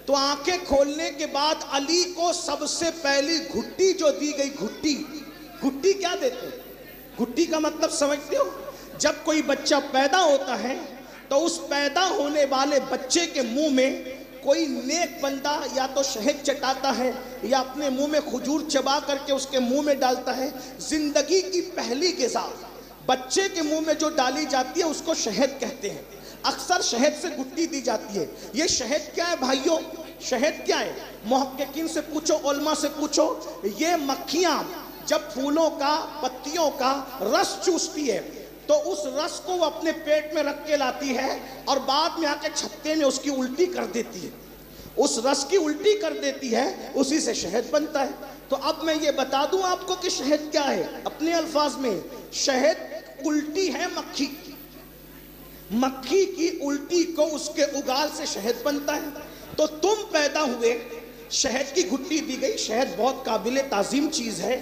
Speaker 1: تو آنکھیں کھولنے کے بعد علی کو سب سے پہلی گھٹی جو دی گئی، گھٹی کیا دیتے ہیں؟ گھٹی کا مطلب سمجھتے ہو؟ جب کوئی بچہ پیدا ہوتا ہے تو اس پیدا ہونے والے بچے کے منہ میں کوئی نیک بندہ یا تو شہد چٹاتا ہے یا اپنے منہ میں کھجور چبا کر کے اس کے منہ میں ڈالتا ہے. زندگی کی پہلی غذا بچے کے منہ میں جو ڈالی جاتی ہے اس کو شہد کہتے ہیں. اکثر شہد سے گھٹی دی جاتی ہے. یہ شہد کیا ہے بھائیوں؟ شہد کیا ہے؟ محققین سے پوچھو، علماء سے پوچھو. یہ مکھیاں جب پھولوں کا، پتیوں کا رس چوستی ہے تو اس رس کو وہ اپنے پیٹ میں رکھ کے لاتی ہے اور بعد میں آ کے چھتے میں اس کی الٹی کر دیتی ہے. اس رس کی الٹی کر دیتی ہے، اسی سے شہد بنتا ہے. تو اب میں یہ بتا دوں آپ کو کہ شہد کیا ہے. اپنے الفاظ میں شہد الٹی ہے مکھی کی. مکھی کی الٹی کو اس کے اگال سے شہد بنتا ہے. تو تم پیدا ہوئے، شہد کی گھٹی دی گئی. شہد بہت قابل تعظیم چیز ہے.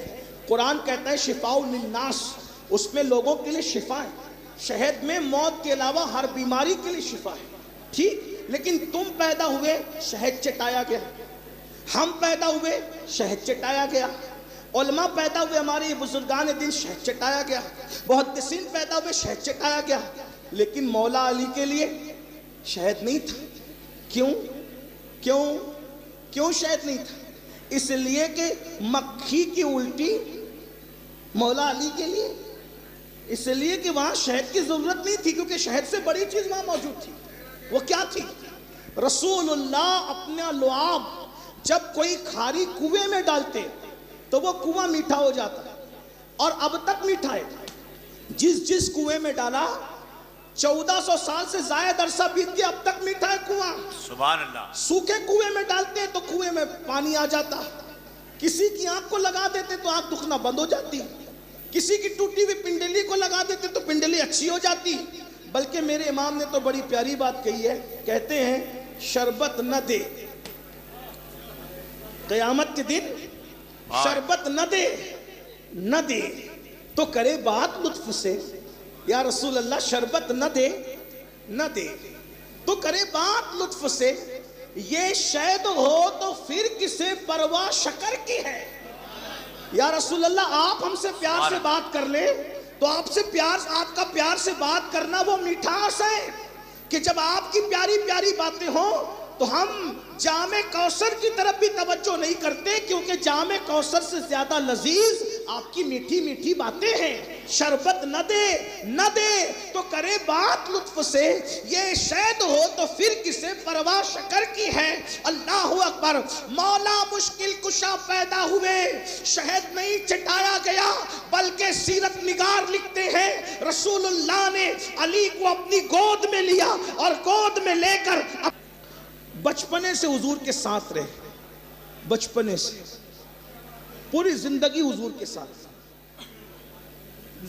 Speaker 1: قرآن کہتا ہے شفاء للناس، اس میں لوگوں کے لیے شفا ہے. شہد میں موت کے علاوہ ہر بیماری کے لیے شفا ہے. ٹھیک، لیکن تم پیدا ہوئے شہد چٹایا گیا. ہم پیدا ہوئے شہد چٹایا گیا. علماء پیدا ہوئے، ہمارے بزرگان دین، شہد چٹایا گیا. محدثین پیدا ہوئے شہد چٹایا گیا. لیکن مولا علی کے لیے شہد نہیں تھا. کیوں شہد نہیں تھا؟ اس لیے کہ مکھی کی الٹی مولا علی کے لیے، اس لیے کہ وہاں شہد کی ضرورت نہیں تھی، کیونکہ شہد سے بڑی چیز وہاں موجود تھی. وہ کیا تھی؟ رسول اللہ اپنا لعاب جب کوئی کھاری کنویں میں ڈالتے تو وہ کنواں میٹھا ہو جاتا، اور اب تک میٹھا ہے. جس کنویں میں ڈالا 1400 سال سے زائد عرصہ بیت گیا، اب تک میٹھا ہے کنواں.
Speaker 2: سبحان اللہ.
Speaker 1: سوکھے کنویں میں ڈالتے ہیں تو کنویں میں پانی آ جاتا. کسی کی آنکھ کو لگا دیتے تو آنکھ دکھنا بند ہو جاتی. کسی کی ٹوٹی ہوئی پنڈلی کو لگا دیتے تو پنڈلی اچھی ہو جاتی. بلکہ میرے امام نے تو بڑی پیاری بات کہی ہے. کہتے ہیں شربت نہ دے قیامت کے دن، شربت نہ دے تو کرے بات لطف سے. یا رسول اللہ شربت نہ دے نہ دے تو کرے بات لطف سے، یہ شید ہو تو پھر کسے پرواہ شکر کی ہے۔ یا رسول اللہ آپ ہم سے پیار سے بات کر لیں تو آپ کا پیار سے بات کرنا وہ مٹھاس ہے کہ جب آپ کی پیاری پیاری باتیں ہوں تو ہم جام کوثر کی طرف بھی توجہ نہیں کرتے، کیونکہ جام کوثر سے زیادہ لذیذ آپ کی میٹھی میٹھی باتیں ہیں۔ شربت نہ دے تو کرے بات لطف سے، یہ شید ہو تو پھر کسے پرواہ شکر کی ہے۔ اللہ اکبر۔ مولا مشکل کشا پیدا ہوئے، شہد نہیں چٹایا گیا بلکہ سیرت نگار لکھتے ہیں رسول اللہ نے علی کو اپنی گود میں لیا اور گود میں لے کر بچپنے سے حضور کے ساتھ رہے، بچپنے سے پوری زندگی حضور کے ساتھ،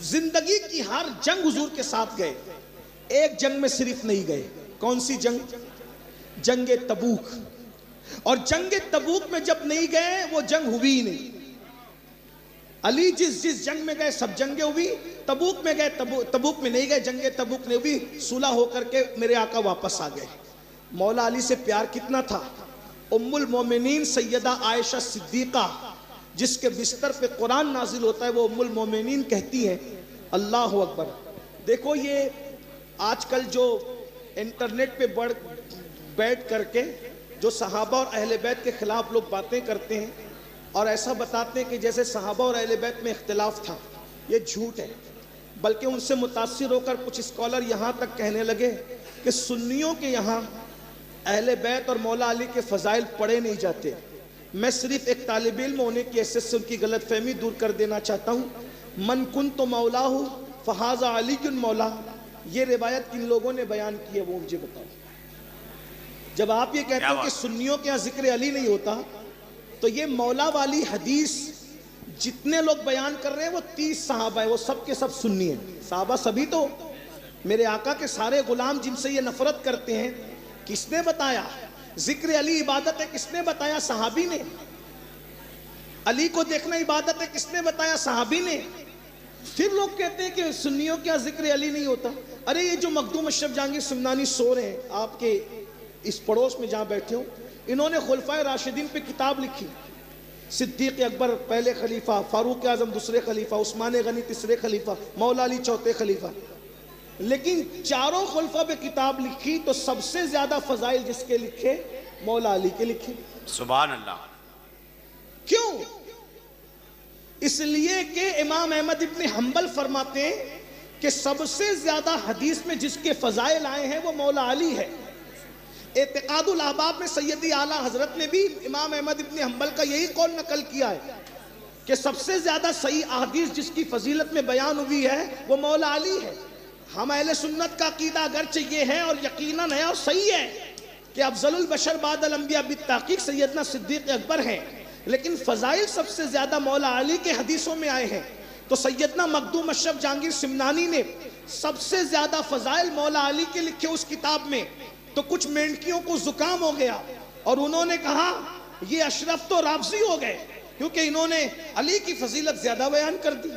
Speaker 1: زندگی کی ہر جنگ حضور کے ساتھ گئے، ایک جنگ میں صرف نہیں گئے۔ کون سی جنگ؟ جنگ تبوک۔ اور جنگ تبوک میں جب نہیں گئے وہ جنگ ہوئی نہیں۔ علی جس جنگ میں گئے سب جنگیں ہوئی، تبوک میں گئے تبوک میں نہیں گئے، جنگ تبوک نہیں ہوئی، صلح ہو کر کے میرے آقا واپس آ گئے۔ مولا علی سے پیار کتنا تھا؟ ام المومنین سیدہ عائشہ صدیقہ جس کے بستر پہ قرآن نازل ہوتا ہے وہ ام المومنین کہتی ہیں، اللہ اکبر۔ دیکھو یہ آج کل جو انٹرنیٹ پہ بیٹھ کر کے جو صحابہ اور اہل بیت کے خلاف لوگ باتیں کرتے ہیں اور ایسا بتاتے ہیں کہ جیسے صحابہ اور اہل بیت میں اختلاف تھا، یہ جھوٹ ہے۔ بلکہ ان سے متاثر ہو کر کچھ اسکالر یہاں تک کہنے لگے کہ سنیوں کے یہاں اہل بیت اور مولا علی کے فضائل پڑھے نہیں جاتے۔ میں صرف ایک طالب علم ہونے کی حیثیت سے ان کی غلط فہمی دور کر دینا چاہتا ہوں۔ من کنت مولاہ فہذا علی مولا، یہ روایت کن لوگوں نے بیان کی ہے وہ مجھے بتاؤ۔ جب آپ یہ کہتے ہیں کہ سنیوں کے یہاں ذکر علی نہیں ہوتا تو یہ مولا والی حدیث جتنے لوگ بیان کر رہے ہیں وہ 30 صحابہ ہیں، وہ سب کے سب سنی ہیں۔ صحابہ سبھی تو میرے آقا کے سارے غلام جن سے یہ نفرت کرتے ہیں، کس نے بتایا؟ ذکر علی عبادت ہے، کس نے بتایا؟ صحابی نے۔ علی کو دیکھنا عبادت ہے، کس نے بتایا؟ صحابی نے۔ پھر لوگ کہتے ہیں کہ سنیوں کیا ذکر علی نہیں ہوتا؟ ارے یہ جو مخدوم اشرف جہانگیر سمنانی سو رہے ہیں آپ کے اس پڑوس میں جہاں بیٹھے ہوں، انہوں نے خلفائے راشدین پہ کتاب لکھی۔ صدیق اکبر پہلے خلیفہ، فاروق اعظم دوسرے خلیفہ، عثمان غنی تیسرے خلیفہ، مولا علی چوتھے خلیفہ۔ لیکن چاروں خلفہ پہ کتاب لکھی تو سب سے زیادہ فضائل جس کے لکھے؟ مولا علی کے لکھے۔
Speaker 2: سبحان اللہ۔
Speaker 1: کیوں؟ اس لیے کہ امام احمد ابن حنبل فرماتے ہیں کہ سب سے زیادہ حدیث میں جس کے فضائل آئے ہیں وہ مولا علی ہے۔ اعتقاد الاحباب میں سیدی اعلیٰ حضرت نے بھی امام احمد ابن حنبل کا یہی قول نقل کیا ہے کہ سب سے زیادہ صحیح احادیث جس کی فضیلت میں بیان ہوئی ہے وہ مولا علی ہے۔ ہم اہل سنت کا عقیدہ اگرچہ یہ ہے اور یقیناً ہے اور صحیح ہے کہ افضل البشر بعد الانبیاء بالتحقیق سیدنا صدیق اکبر ہیں، لیکن فضائل سب سے زیادہ مولا علی کے حدیثوں میں آئے ہیں۔ تو سیدنا مخدوم اشرف جہانگیر سمنانی نے سب سے زیادہ فضائل مولا علی کے لکھے اس کتاب میں، تو کچھ مینڈکیوں کو زکام ہو گیا اور انہوں نے کہا یہ اشرف تو رافضی ہو گئے کیونکہ انہوں نے علی کی فضیلت زیادہ بیان کر دی۔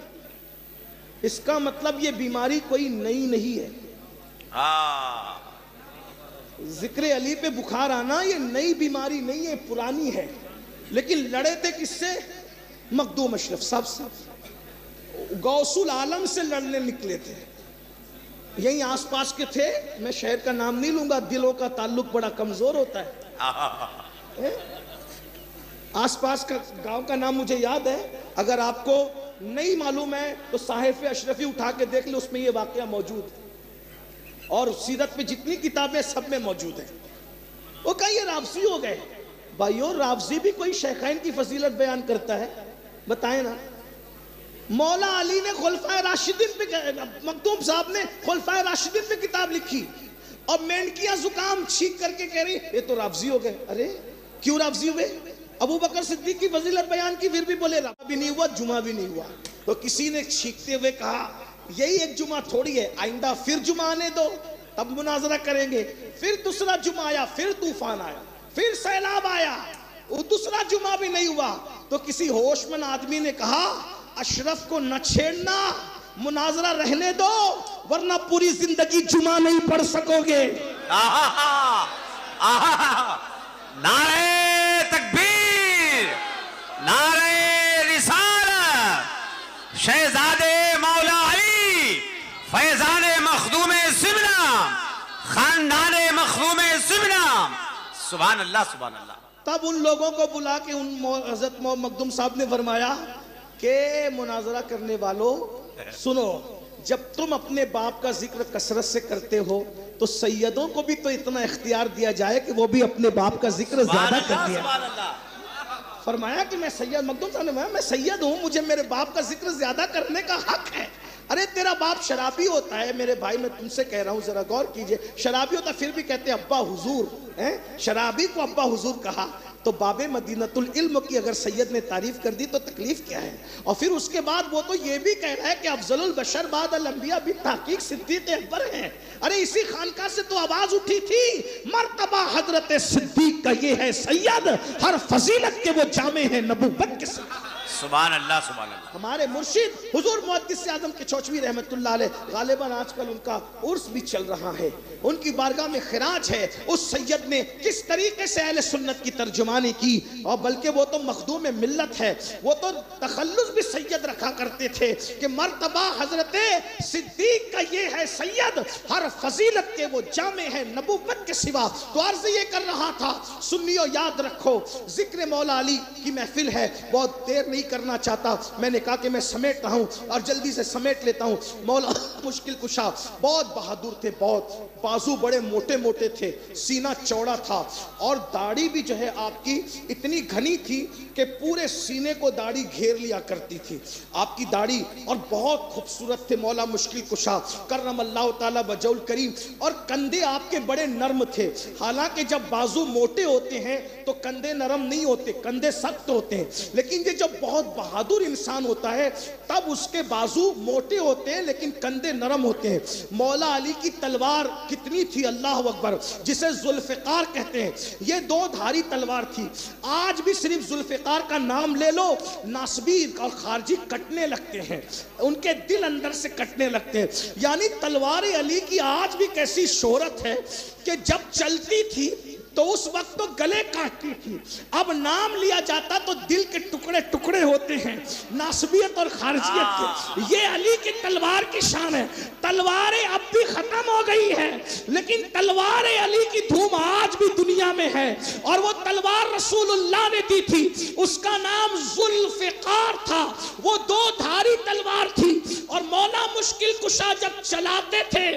Speaker 1: اس کا مطلب یہ بیماری کوئی نئی نہیں ہے۔ ذکر علی پہ بخار آنا یہ نئی بیماری نہیں ہے، پرانی ہے۔ لیکن لڑے تھے کس سے؟ مخدوم اشرف صاحب سے، غوث العالم سے لڑنے نکلے تھے۔ یہیں آس پاس کے تھے، میں شہر کا نام نہیں لوں گا، دلوں کا تعلق بڑا کمزور ہوتا ہے۔ آس پاس کا گاؤں کا نام مجھے یاد ہے، اگر آپ کو نہیں معلوم ہے تو صحائف اشرفی اٹھا کے دیکھ لیں، اس میں یہ واقعہ موجود ہے اور سیرت پہ جتنی کتابیں سب میں موجود ہیں۔ وہ کہا یہ رافضی ہو گئے۔ بھائیو رافضی بھی کوئی شیخین کی فضیلت بیان کرتا ہے؟ بتائیں نا۔ مولا علی نے خلفائے راشدین پہ، مخدوم صاحب نے خلفائے راشدین پہ کتاب لکھی اور مینڈکیاں زکام چھینک کر کے کہہ رہی یہ تو رافضی ہو گئے۔ ارے کیوں رافضی ہوئے؟ ابو بکر صدیق کی فضیلت بیان کی پھر بھی بولے رافضی بھی نہیں ہوا، جمعہ بھی نہیں ہوا۔ تو کسی نے چھینکتے ہوئے کہا یہی ایک جمعہ تھوڑی ہے، آئندہ پھر جمعہ آنے دو تب مناظرہ کریں گے۔ پھر دوسرا جمعہ آیا، پھر طوفان آیا، پھر سیلاب آیا، دوسرا جمعہ بھی نہیں ہوا۔ تو کسی ہوش مند آدمی نے کہا اشرف کو نہ چھیڑنا، مناظرہ رہنے دو ورنہ پوری زندگی جمعہ نہیں پڑھ سکو گے.
Speaker 2: نعرہ تکبیر، نعرہ رسالت، شہزادے مولا علی، فیضان مخدوم سمنا، خاندان مخدوم سمنا. سبحان اللہ سبحان اللہ.
Speaker 1: تب ان لوگوں کو بلا کے حضرت مخدوم صاحب نے فرمایا کہ مناظرہ کرنے والوں سنو، جب تم اپنے باپ کا ذکر کثرت سے کرتے ہو تو سیدوں کو بھی تو اتنا اختیار دیا جائے کہ وہ بھی اپنے باپ کا ذکر زیادہ کر دیا. فرمایا کہ میں سید، مخدوم صاحب نے فرمایا میں سید ہوں، مجھے میرے باپ کا ذکر زیادہ کرنے کا حق ہے. ارے تیرا باپ شرابی ہوتا ہے میرے بھائی، میں تم سے کہہ رہا ہوں ذرا غور کیجئے، شرابی ہوتا پھر بھی کہتے ہیں ابا حضور. شرابی کو ابا حضور کہا تو باب مدینۃ العلم کی اگر سید نے تعریف کر دی تو تکلیف کیا ہے؟ اور پھر اس کے بعد وہ تو یہ بھی کہہ رہا ہے کہ افضل البشر بعد الانبیاء بالتحقیق صدیق اکبر ہیں. ارے اسی خانقاہ سے تو آواز اٹھی تھی مرتبہ حضرت صدیق کا یہ ہے سید، ہر فضیلت کے وہ جامع ہیں نبوت کے ساتھ.
Speaker 2: سبحان اللہ سبحان اللہ.
Speaker 1: ہمارے مرشد حضور محدث اعظم کے چوچوی رحمت اللہ علیہ، غالباً آج کل ان کا عرس بھی چل رہا ہے، ان کی بارگاہ میں خراج ہے. اس سید نے کس طریقے سے اہل سنت کی ترجمانی کی، اور بلکہ وہ تو مخدوم ملت ہے، وہ تو تخلص بھی سید رکھا کرتے تھے کہ مرتبہ حضرت صدیق کا یہ ہے سید، ہر فضیلت کے وہ جامع ہے نبوت کے سوا. تو عرض یہ کر رہا تھا سنیو یاد رکھو، ذکر مولا علی کی محفل ہے، بہت دیر نہیں کرنا چاہتا. میں نے کہا کہ میں سمیٹ رہا ہوں اور جلدی سے سمیٹ لیتا ہوں. مولا مشکل کشا بہت بہادر تھے، بہت بازو بڑے موٹے موٹے تھے، سینہ چوڑا تھا، اور داڑھی بھی جو ہے آپ کی اتنی گھنی تھی کہ پورے سینے کو داڑھی گھیر لیا کرتی تھی آپ کی داڑھی، اور بہت خوبصورت تھے مولا مشکل کشا کرم اللہ تعالی وجہ الکریم. اور کندھے آپ کے بڑے نرم تھے، حالانکہ جب بازو موٹے ہوتے ہیں تو کندھے نرم نہیں ہوتے، کندھے سخت ہوتے ہیں، لیکن یہ جب بہت بہادر انسان ہوتا ہے تب اس کے بازو موٹے ہوتے ہیں لیکن کندھے نرم ہوتے ہیں. مولا علی کی تلوار کتنی تھی، اللہ اکبر، جسے ذوالفقار کہتے ہیں، یہ 2 دھاری تلوار تھی. آج بھی صرف ذوالفقار کا نام لے لو ناصبی اور خارجی کٹنے لگتے ہیں، ان کے دل اندر سے کٹنے لگتے ہیں. یعنی تلوار علی کی آج بھی کیسی شہرت ہے کہ جب چلتی تھی تو اس وقت تو گلے کاٹتی تھی، اب نام لیا جاتا تو دل کے ٹکڑے ٹکڑے ہوتے ہیں ناصبیت اور خارجیت کے. یہ علی کی تلوار کی شان ہے. تلواریں اب بھی ختم ہو گئی ہے لیکن تلوار علی کی دھوم آج بھی دنیا میں ہے، اور وہ تلوار رسول اللہ نے دی تھی، اس کا نام ذوالفقار تھا. وہ 2 دھاری تلوار تھی، اور مولا مشکل کشا جب چلاتے تھے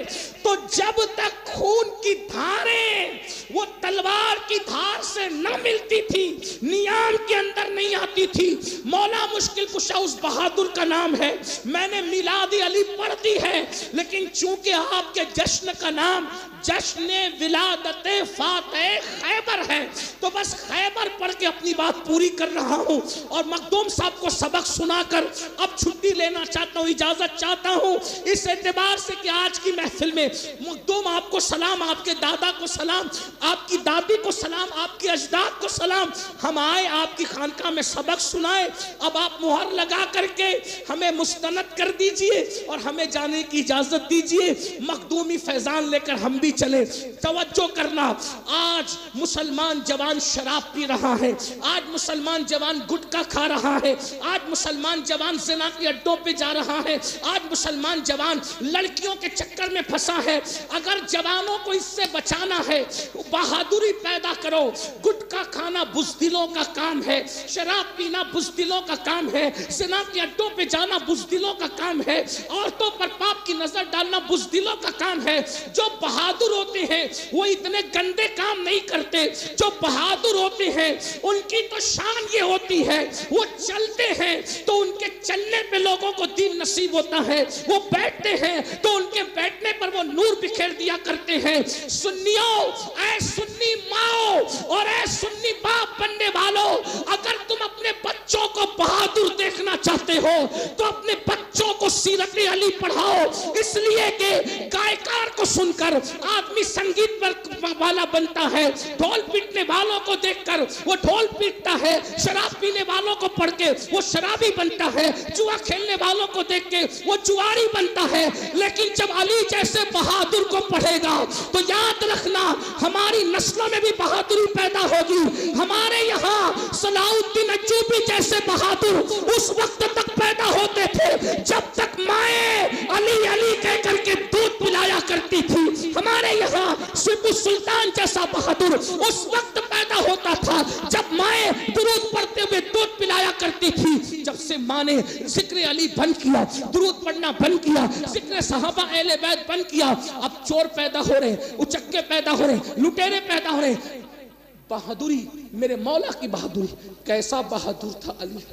Speaker 1: تو جب تک خون کی دھاریں وہ تلوار کی دھار سے نہ ملتی تھی، نیام کے اندر نہیں آتی تھی. مولا مشکل کشا اس بہادر کا نام ہے. میں نے میلاد علی پڑھ دی ہے لیکن چونکہ آپ کے جشن کا نام جشن ولادت فاتح خیبر ہے تو بس خیبر پڑھ کے اپنی بات پوری کر رہا ہوں، اور مخدوم صاحب کو سبق سنا کر اب چھٹی لینا چاہتا ہوں، اجازت چاہتا ہوں، اس اعتبار سے کہ آج کی محفل میں مخدوم آپ کو سلام، آپ کے دادا کو سلام، آپ کی دادی کو سلام، آپ کی اجداد کو سلام. ہم آئے آپ کی خانقاہ میں سبق سنائے، اب آپ مہر لگا کر کے ہمیں مستند کر دیجئے اور ہمیں جانے کی اجازت دیجئے. مخدومی فیضان لے کر ہم بھی چلے. توجہ کرنا، آج مسلمان جوان شراب پی رہا ہے، آج مسلمان جوان گٹکا کھا رہا ہے، آج مسلمان جوان زنا کے اڈوں پہ جا رہا ہے، آج مسلمان جوان لڑکیوں کے چکر میں پھنسا ہے. اگر جوانوں کو اس سے بچانا ہے بہادری پیدا کرو. گٹکا کھانا بزدلوں کا کام ہے، شراب پینا بزدلوں کا کام ہے، زنا کے اڈوں پہ جانا بزدلوں کا کام ہے، عورتوں پر پاپ کی نظر ڈالنا بزدلوں کا کام ہے. جو بہادر ہوتے ہیں وہ اتنے گندے کام نہیں کرتے. جو بہادر ہوتے ہیں ان کی تو شان یہ ہوتی ہے وہ چلتے ہیں تو ان کے چلنے پہ لوگوں کو دین نصیب ہوتا ہے، وہ بیٹھتے ہیں تو ان کے بیٹھنے پر وہ نور بکھیر دیا کرتے ہیں. سنیوں، اے سنی ماں اور اے سنی باپ بننے والوں، اگر تم اپنے بچوں کو بہادر دیکھنا چاہتے ہو تو اپنے بچوں
Speaker 3: بچوں کو سیرت علی پڑھاؤ، اس لیے کہ گائیکار کو سن کر آدمی سنگیت پر والا بنتا ہے، ڈھول پیٹنے والوں کو دیکھ کر وہ ڈھول پیٹتا ہے، شراب پینے والوں کو پڑھ کے وہ شرابی بنتا ہے، جوا کھیلنے والوں کو دیکھ کے وہ جواری بنتا ہے۔ لیکن جب علی جیسے بہادر کو پڑھے گا تو یاد رکھنا ہماری نسلوں میں بھی بہادری پیدا ہوگی۔ ہمارے یہاں صلاح الدین ایوبی جیسے بہادر اس وقت تک پیدا ہوتے تھے جب تک مائیں علی علی کہہ کر کے دودھ پلایا کرتی تھی۔ ہمارے یہاں ٹیپو سلطان جیسا بہادر اس وقت پیدا ہوتا تھا جب مائیں درود پڑھتے ہوئے دودھ پلایا کرتی تھی۔ جب سے ماں نے ذکر علی بند کیا، درود پڑھنا بند کیا، ذکر صحابہ اہل بیت بند کیا، اب چور پیدا ہو رہے ہیں، اچکے پیدا ہو رہے ہیں، لٹیرے پیدا ہو رہے ہیں۔ بہادری میرے مولا کی بہادری، کیسا بہادر تھا علی۔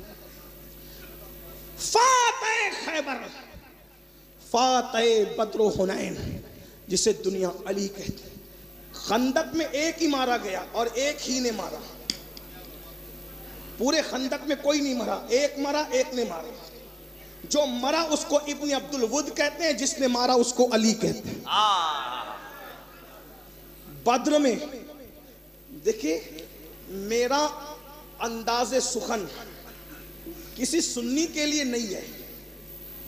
Speaker 1: فاتح خیبر، فاتح بدر و حنین جسے دنیا علی کہتے ہیں۔ خندق میں ایک ہی مارا گیا اور ایک ہی نے مارا، پورے خندق میں کوئی نہیں مرا، ایک مرا ایک نے مارا۔ جو مرا اس کو ابن عبد الود کہتے ہیں، جس نے مارا اس کو علی کہتے ہیں۔ بدر میں دیکھیے میرا انداز سخن کسی سنی کے لیے نہیں ہے،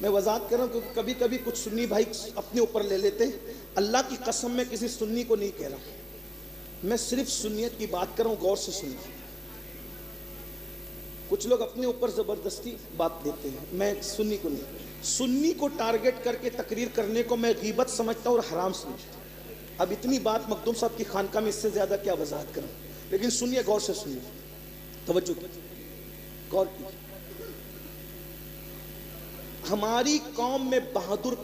Speaker 1: میں وضاحت کر رہا ہوں کہ کبھی کبھی کچھ سنی بھائی اپنے اوپر لے لیتے، اللہ کی قسم میں کسی سنی کو نہیں کہہ رہا، میں صرف سنیت کی بات کر رہا ہوں، غور سے سنیے۔ کچھ لوگ اپنے اوپر زبردستی بات دیتے ہیں، میں سنی کو نہیں، سنی کو ٹارگٹ کر کے تقریر کرنے کو میں غیبت سمجھتا ہوں اور حرام سمجھتا ہوں۔ اب اتنی بات مخدوم صاحب کی خانقاہ میں اس سے زیادہ کیا وضاحت کروں، لیکن سنیے، غور سے سنیے، توجہ کیجیے، غور کیجیے۔ ہماری قوم میں بہادر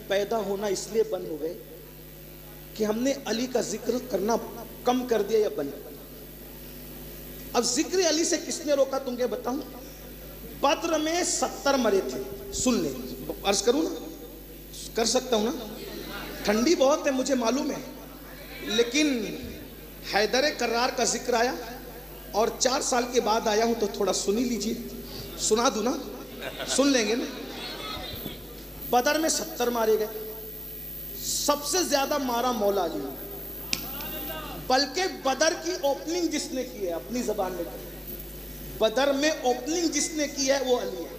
Speaker 1: پیدا ہونا اس لیے بند ہو گئے کہ ہم نے علی کا ذکر کرنا کم کر دیا یا بند۔ اب ذکر علی سے کس نے روکا تم کے بتاؤں؟ بدر میں 70 مرے تھے، سن لیں، عرض کروں نا، کر سکتا ہوں نا، ٹھنڈی بہت ہے مجھے معلوم ہے، لیکن حیدر کرار کا ذکر آیا اور 4 سال کے بعد آیا ہوں تو تھوڑا سنی لیجئے، سنا دوں نا، سن لیں گے نا۔ بدر میں 70 مارے گئے، سب سے زیادہ مارا مولا علی، بلکہ بدر کی اوپننگ جس نے کی ہے اپنی زبان میں، بدر میں اوپننگ جس نے کی ہے وہ علی ہے۔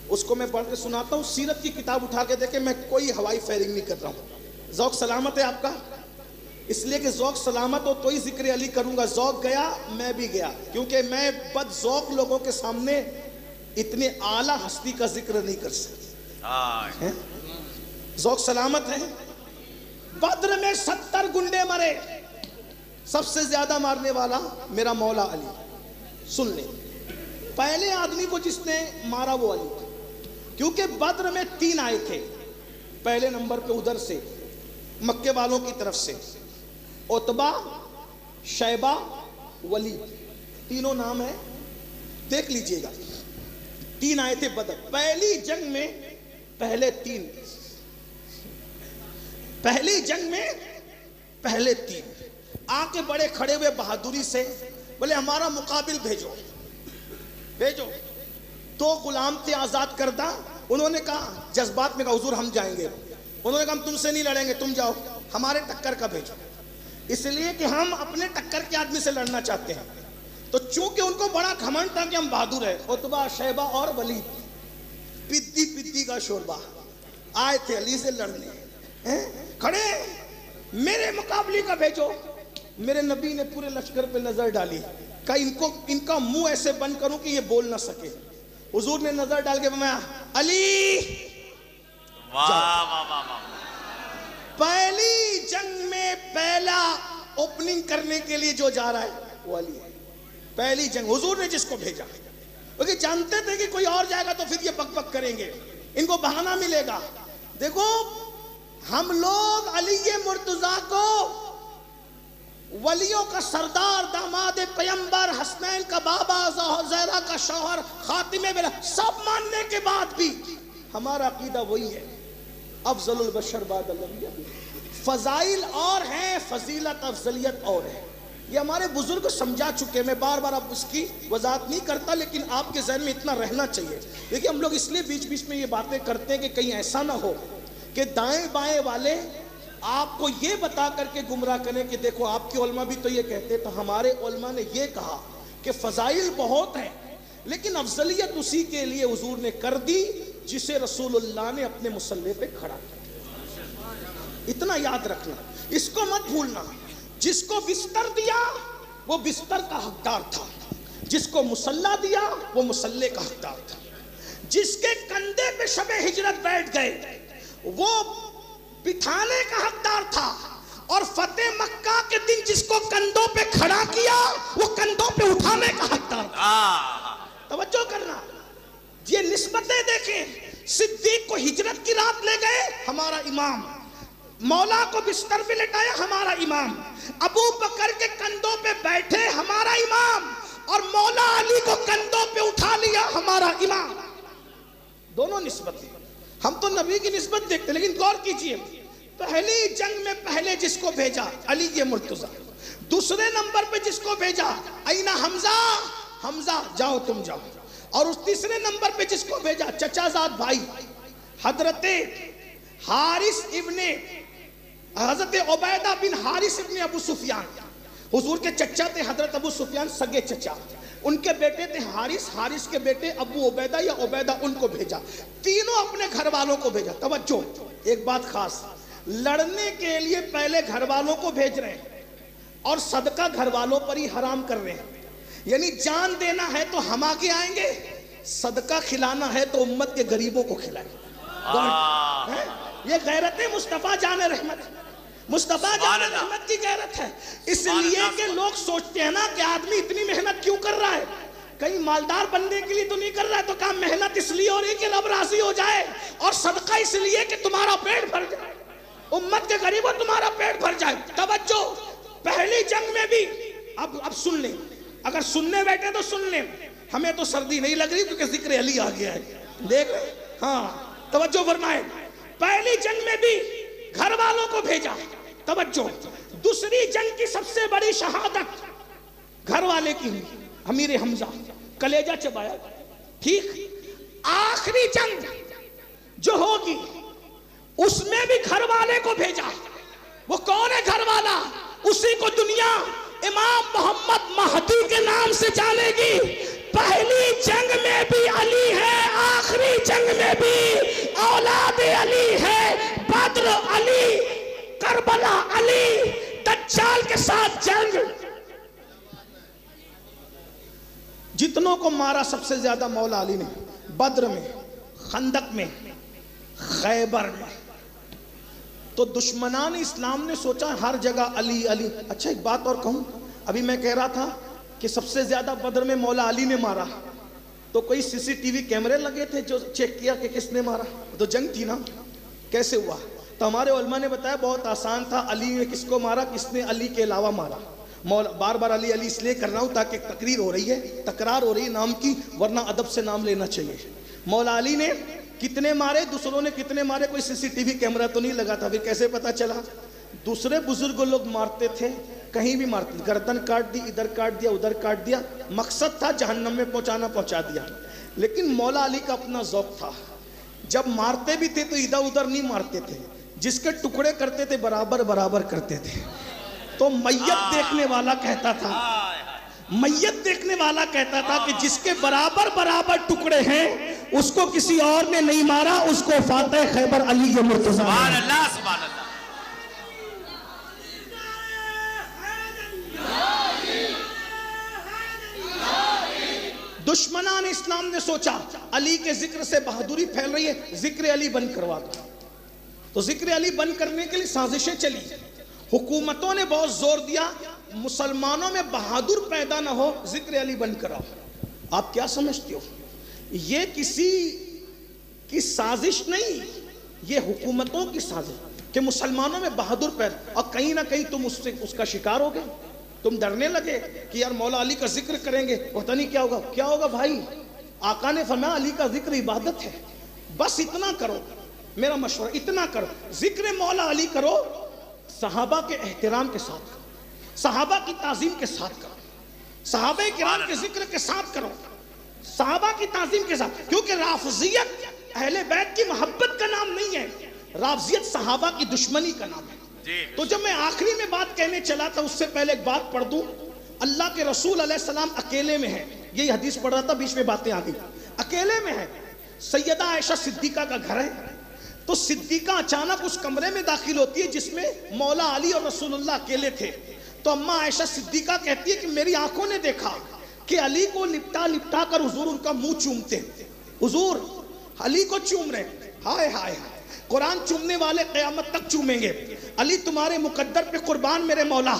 Speaker 1: اس کو میں پڑھ کے سناتا ہوں، سیرت کی کتاب اٹھا کے دیکھیں، میں کوئی ہوائی فائرنگ نہیں کر رہا ہوں۔ ذوق سلامت ہے آپ کا، اس لیے کہ ذوق سلامت ہو تو ہی ذکر علی کروں گا۔ ذوق گیا میں بھی گیا، کیونکہ میں بد ذوق لوگوں کے سامنے اتنے اعلیٰ ہستی کا ذکر نہیں کر سکتا۔ ذوق سلامت ہے۔ بدر میں 70 گنڈے مرے، سب سے زیادہ مارنے والا میرا مولا علی۔ سن لیں، پہلے آدمی کو جس نے مارا وہ علی تھا، کیونکہ بدر میں 3 آئے تھے پہلے نمبر پہ ادھر سے مکے والوں کی طرف سے، عتبہ، شیبہ، ولید، تینوں نام ہیں، دیکھ لیجئے گا۔ 3 آئے تھے بدر، پہلی جنگ میں پہلے 3، پہلی جنگ میں پہلے 3 آ کے بڑے کھڑے ہوئے بہادری سے، بولے ہمارا مقابل بھیجو بھیجو۔ 2 غلام تھے آزاد کردہ، انہوں نے کہا جذبات میں کہا حضور ہم جائیں گے، انہوں نے کہا ہم تم سے نہیں لڑیں گے، تم جاؤ، ہمارے ٹکر کا بھیجو، اس لیے کہ ہم اپنے ٹکر کے آدمی سے لڑنا چاہتے ہیں۔ تو چونکہ ان کو بڑا گھمنڈ تھا کہ ہم بہادر ہیں، عتبہ، شیبہ اور ولید پدی پدی کا شوربہ آئے تھے علی سے لڑنے، کھڑے، میرے مقابلی کا بھیجو۔ میرے نبی نے پورے لشکر پہ نظر ڈالی، کہا ان کا منہ ایسے بند کروں کہ یہ بول نہ سکے۔ حضور نے نظر ڈال کے فرمایا علی، پہلی جنگ میں پہلا اوپننگ کرنے کے لیے جو جا رہا ہے وہ علی ہے۔ پہلی جنگ حضور نے جس کو بھیجا، کیونکہ جانتے تھے کہ کوئی اور جائے گا تو پھر یہ بک بک کریں گے، ان کو بہانہ ملے گا۔ دیکھو ہم لوگ علی مرتضیٰ کو ولیوں کا سردار، داماد پیمبر، حسنین کا بابا، زہرا کا شوہر، خاتم بلا، سب ماننے کے بعد بھی ہمارا عقیدہ وہی ہے، افضل البشر بعد الانبیاء۔ فضائل اور ہیں، فضیلت افضلیت اور ہے۔ یہ ہمارے بزرگ سمجھا چکے، میں بار بار اب اس کی وضاحت نہیں کرتا، لیکن آپ کے ذہن میں اتنا رہنا چاہیے۔ دیکھیں ہم لوگ اس لیے بیچ بیچ میں یہ باتیں کرتے ہیں کہ کہیں ایسا نہ ہو کہ دائیں بائیں والے آپ کو یہ بتا کر کے گمراہ کریں کہ دیکھو آپ کے علماء بھی تو یہ کہتے، تو ہمارے علماء نے یہ کہا کہ فضائل بہت ہیں، لیکن افضلیت اسی کے لیے حضور نے کر دی جسے رسول اللہ نے اپنے مصلی پہ کھڑا کیا۔ اتنا یاد رکھنا، اس کو مت بھولنا۔ جس کو بستر دیا وہ بستر کا حقدار تھا، جس کو مصلی دیا وہ مصلی کا حقدار تھا، جس کے کندھے پہ شب ہجرت بیٹھ گئے وہ بٹھانے کا حقدار تھا، اور فتح مکہ کے دن جس کو کندھوں پہ کھڑا کیا وہ کندھوں پہ اٹھانے کا حقدار تھا۔ توجہ کرنا، یہ نسبتیں دیکھیں۔ صدیق کو ہجرت کی رات لے گئے، ہمارا امام۔ مولا کو بستر پہ لٹایا، ہمارا امام۔ ابو بکر کے کندھوں پہ بیٹھے، ہمارا امام، اور مولا علی کو کندھوں پہ اٹھا لیا، ہمارا امام۔ دونوں نسبتیں، ہم تو نبی کی نسبت دیکھتے، لیکن غور کیجئے، پہلی جنگ میں پہلے جس کو بھیجا علی یہ مرتضی، دوسرے نمبر پہ جس کو بھیجا اینا حمزہ، حمزہ جاؤ تم جاؤ، اور اس تیسرے نمبر پہ جس کو بھیجا چچا زاد بھائی حضرت حارث ابن حضرت عبیدہ بن حارث ابن ابو سفیان۔ حضور کے چچا تھے حضرت ابو سفیان، سگے چچا، ان کے بیٹے تھے حارث، حارث کے بیٹے ابو عبیدہ یا عبیدہ، ان کو بھیجا، تینوں اپنے گھر والوں کو بھیجا۔ توجہ، ایک بات خاص، لڑنے کے لیے پہلے گھر والوں کو بھیج رہے ہیں اور صدقہ گھر والوں پر ہی حرام کر رہے ہیں، یعنی جان دینا ہے تو ہم آگے آئیں گے، صدقہ کھلانا ہے تو امت کے غریبوں کو کھلائیں۔ یہ غیرت مصطفیٰ جان رحمت، مصطفیٰ جان رحمت کی غیرت ہے۔ اس لیے کہ لوگ سوچتے ہیں نا کہ آدمی اتنی محنت کیوں کر رہا ہے، کہیں مالدار بننے کے لیے تو نہیں کر رہا ہے، تو کہا محنت اس لیے ہو رہی ہے کہ رب راضی ہو جائے، اور صدقہ اس لیے کہ تمہارا پیٹ بھر جائے، امت کے غریبوں تمہارا پیٹ بھر جائے۔ توجہ، پہلی جنگ میں بھی، اب سن لیں، اگر سننے بیٹھے تو سن لیں، ہمیں تو سردی نہیں لگ رہی کیونکہ ذکر علی آ گیا ہے، دیکھ رہے، ہاں توجہ فرمائیں، پہلی جنگ میں بھی گھر والوں کو بھیجا۔ توجہ، دوسری جنگ کی سب سے بڑی شہادت گھر والے کی ہوئی، امیر حمزہ، کلیجہ چبایا، ٹھیک۔ آخری جنگ جو ہوگی اس میں بھی گھر والے کو بھیجا۔ وہ کون ہے گھر والا؟ اسی کو دنیا امام محمد مہدی کے نام سے جانے گی۔ پہلی جنگ میں بھی علی ہے، آخری جنگ میں بھی اولاد علی ہے، بدر علی، کربلا علی، دجال کے ساتھ جنگ۔ جتنوں کو مارا سب سے زیادہ مولا علی نے، بدر میں، خندق میں، خیبر میں۔ تو دشمنان اسلام نے سوچا ہر جگہ علی علی۔ اچھا ایک بات اور کہوں، ابھی میں کہہ رہا تھا کہ سب سے زیادہ بدر میں مولا علی نے مارا، تو کوئی سی سی ٹی وی کیمرے لگے تھے جو چیک کیا کہ کس نے مارا؟ تو جنگ تھی نا، کیسے ہوا؟ تو ہمارے علماء نے بتایا بہت آسان تھا، علی نے کس کو مارا، کس نے علی کے علاوہ مارا۔ مولا بار بار علی علی اس لیے کر رہا ہوں تاکہ تقریر ہو رہی ہے، تکرار ہو رہی ہے نام کی، ورنہ ادب سے نام لینا چاہیے۔ مولا علی نے کتنے مارے، دوسروں نے کتنے مارے، کوئی سی سی ٹی وی کیمرہ تو نہیں لگا تھا، پھر کیسے پتا چلا؟ دوسرے بزرگ لوگ مارتے تھے، کہیں بھی مارتے، گردن کاٹ دی، ادھر کاٹ دیا، ادھر کاٹ دیا، مقصد تھا جہنم میں پہنچانا، پہنچا دیا۔ لیکن مولا علی کا اپنا ذوق تھا، جب مارتے بھی تھے تو ادھر ادھر نہیں مارتے تھے، جس کے ٹکڑے کرتے تھے برابر برابر کرتے تھے۔ تو میت دیکھنے والا کہتا تھا، میت دیکھنے والا کہتا تھا کہ جس کے برابر برابر ٹکڑے ہیں اس کو کسی اور نے نہیں مارا، اس کو فاتح خیبر علی کے مرتضی۔
Speaker 2: سبحان اللہ، سبحان اللہ۔
Speaker 1: دشمنان اسلام نے سوچا علی کے ذکر سے بہادری پھیل رہی ہے، ذکر علی بند کروا دو۔ تو ذکر علی بند کرنے کے لیے سازشیں چلی، حکومتوں نے بہت زور دیا مسلمانوں میں بہادر پیدا نہ ہو، ذکر علی بند کراؤ۔ آپ کیا سمجھتے ہو؟ یہ کسی کی سازش نہیں، یہ حکومتوں کی سازش کہ مسلمانوں میں بہادر پیدا، اور کہیں نہ کہیں تم اس کا شکار ہو گئے، تم ڈرنے لگے کہ یار مولا علی کا ذکر کریں گے پتہ نہیں کیا ہوگا۔ کیا ہوگا بھائی؟ آقا نے فرمایا علی کا ذکر عبادت ہے، بس اتنا کرو، میرا مشورہ اتنا کرو، ذکر مولا علی کرو، صحابہ کے احترام کے ساتھ،
Speaker 3: صحابہ کی تعظیم کے ساتھ کرو, صحابہ کرام کے ذکر کے ساتھ کرو, صحابہ کی تعظیم کے ساتھ. کیونکہ رافضیت اہل بیت کی محبت کا نام نہیں ہے, رافضیت صحابہ کی دشمنی کا نام ہے. تو جب میں آخری میں بات کہنے چلا تھا, اس سے پہلے ایک بات پڑھ دوں. اللہ کے رسول علیہ السلام اکیلے میں ہیں, یہی حدیث پڑھ رہا تھا, بیچ میں باتیں آ گئی. اکیلے میں ہے, سیدہ عائشہ صدیقہ کا گھر ہے. تو صدیقہ اچانک اس کمرے میں داخل ہوتی ہے جس میں مولا علی اور رسول اللہ اکیلے تھے. تو اماں عائشہ صدیقہ کہتی ہے کہ میری آنکھوں نے دیکھا کہ علی کو لپٹا لپٹا کر حضور ان کا منہ چومتے ہیں. حضور علی کو چوم رہے ہیں. ہائے ہائے, قرآن چومنے والے قیامت تک چومیں گے. علی تمہارے مقدر پہ قربان میرے مولا,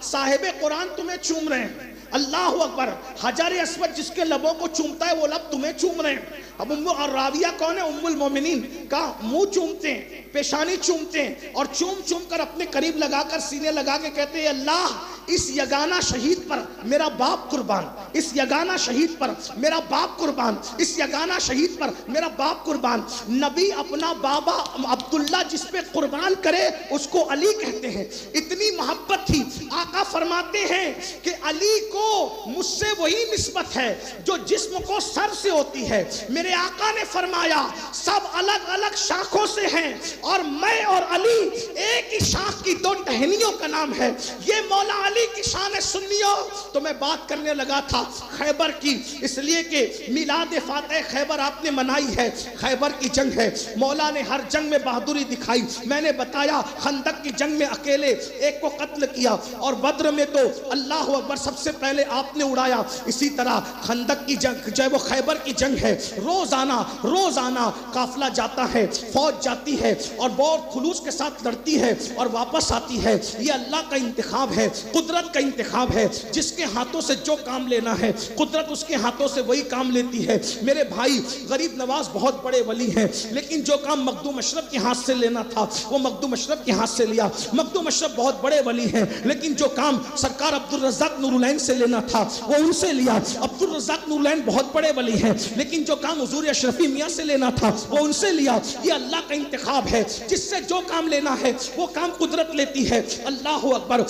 Speaker 3: صاحب قرآن تمہیں چوم رہے ہیں. اللہ اکبر. حجر اسود جس کے لبوں کو چومتا ہے وہ لب تمہیں چوم رہے ہیں. اب اور راویہ کون ہے؟ ام المومنین کا منہ چومتے ہیں, پیشانی چومتے ہیں, اور چوم چوم کر اپنے قریب لگا کر سینے لگا کے کہتے ہیں اللہ اس یگانہ شہید پر میرا باپ قربان, اس یگانہ شہید پر میرا باپ قربان, اس یگانہ شہید پر میرا باپ قربان. نبی اپنا بابا عبداللہ جس پہ قربان کرے اس کو علی کہتے ہیں. اتنی محبت تھی. آقا فرماتے ہیں کہ علی کو مجھ سے وہی نسبت ہے جو جسم کو سر سے ہوتی ہے. میرے آقا نے فرمایا سب الگ الگ شاخوں سے ہیں اور میں اور علی ایک ہی شاخ کی دو ٹہنیوں کا نام ہے. یہ مولا علی کی شان ہے. سنیو تو میں بات کرنے لگا تھا خیبر کی, اس لیے کہ میلاد فاتح خیبر آپ نے منائی ہے, خیبر کی جنگ ہے. مولا نے ہر جنگ میں بہادری دکھائی. میں نے بتایا خندق کی جنگ میں اکیلے ایک کو قتل کیا, اور بدر میں تو اللہ اکبر سب سے پہلے آپ نے اڑایا. اسی طرح خندق کی جنگ جو ہے وہ خیبر کی جنگ ہے. روزانہ قافلہ جاتا ہے, فوج جاتی ہے اور بہت خلوص کے ساتھ لڑتی ہے اور واپس آتی ہے. یہ اللہ کا انتخاب ہے, قدرت کا انتخاب ہے. جس کے ہاتھوں سے جو کام لینا ہے قدرت اس کے ہاتھوں سے وہی کام لیتی ہے. میرے بھائی غریب نواز بہت بڑے ولی ہیں, لیکن جو کام مخدوم اشرف کے ہاتھ سے لینا تھا وہ مخدوم اشرف کے ہاتھ سے لیا. مخدوم اشرف بہت بڑے ولی ہیں, لیکن جو کام سرکار عبدالرزاق نورالعین سے لینا تھا وہ ان سے لیا. عبدالرزاق نورالعین بہت بڑے ولی ہیں, لیکن جو کام حضور اشرفی میاں سے لینا تھا وہ ان سے لیا. یہ اللہ کا انتخاب ہے. جس سے جو کام لینا ہے وہ کام قدرت لیتی ہے. اللہ اکبر.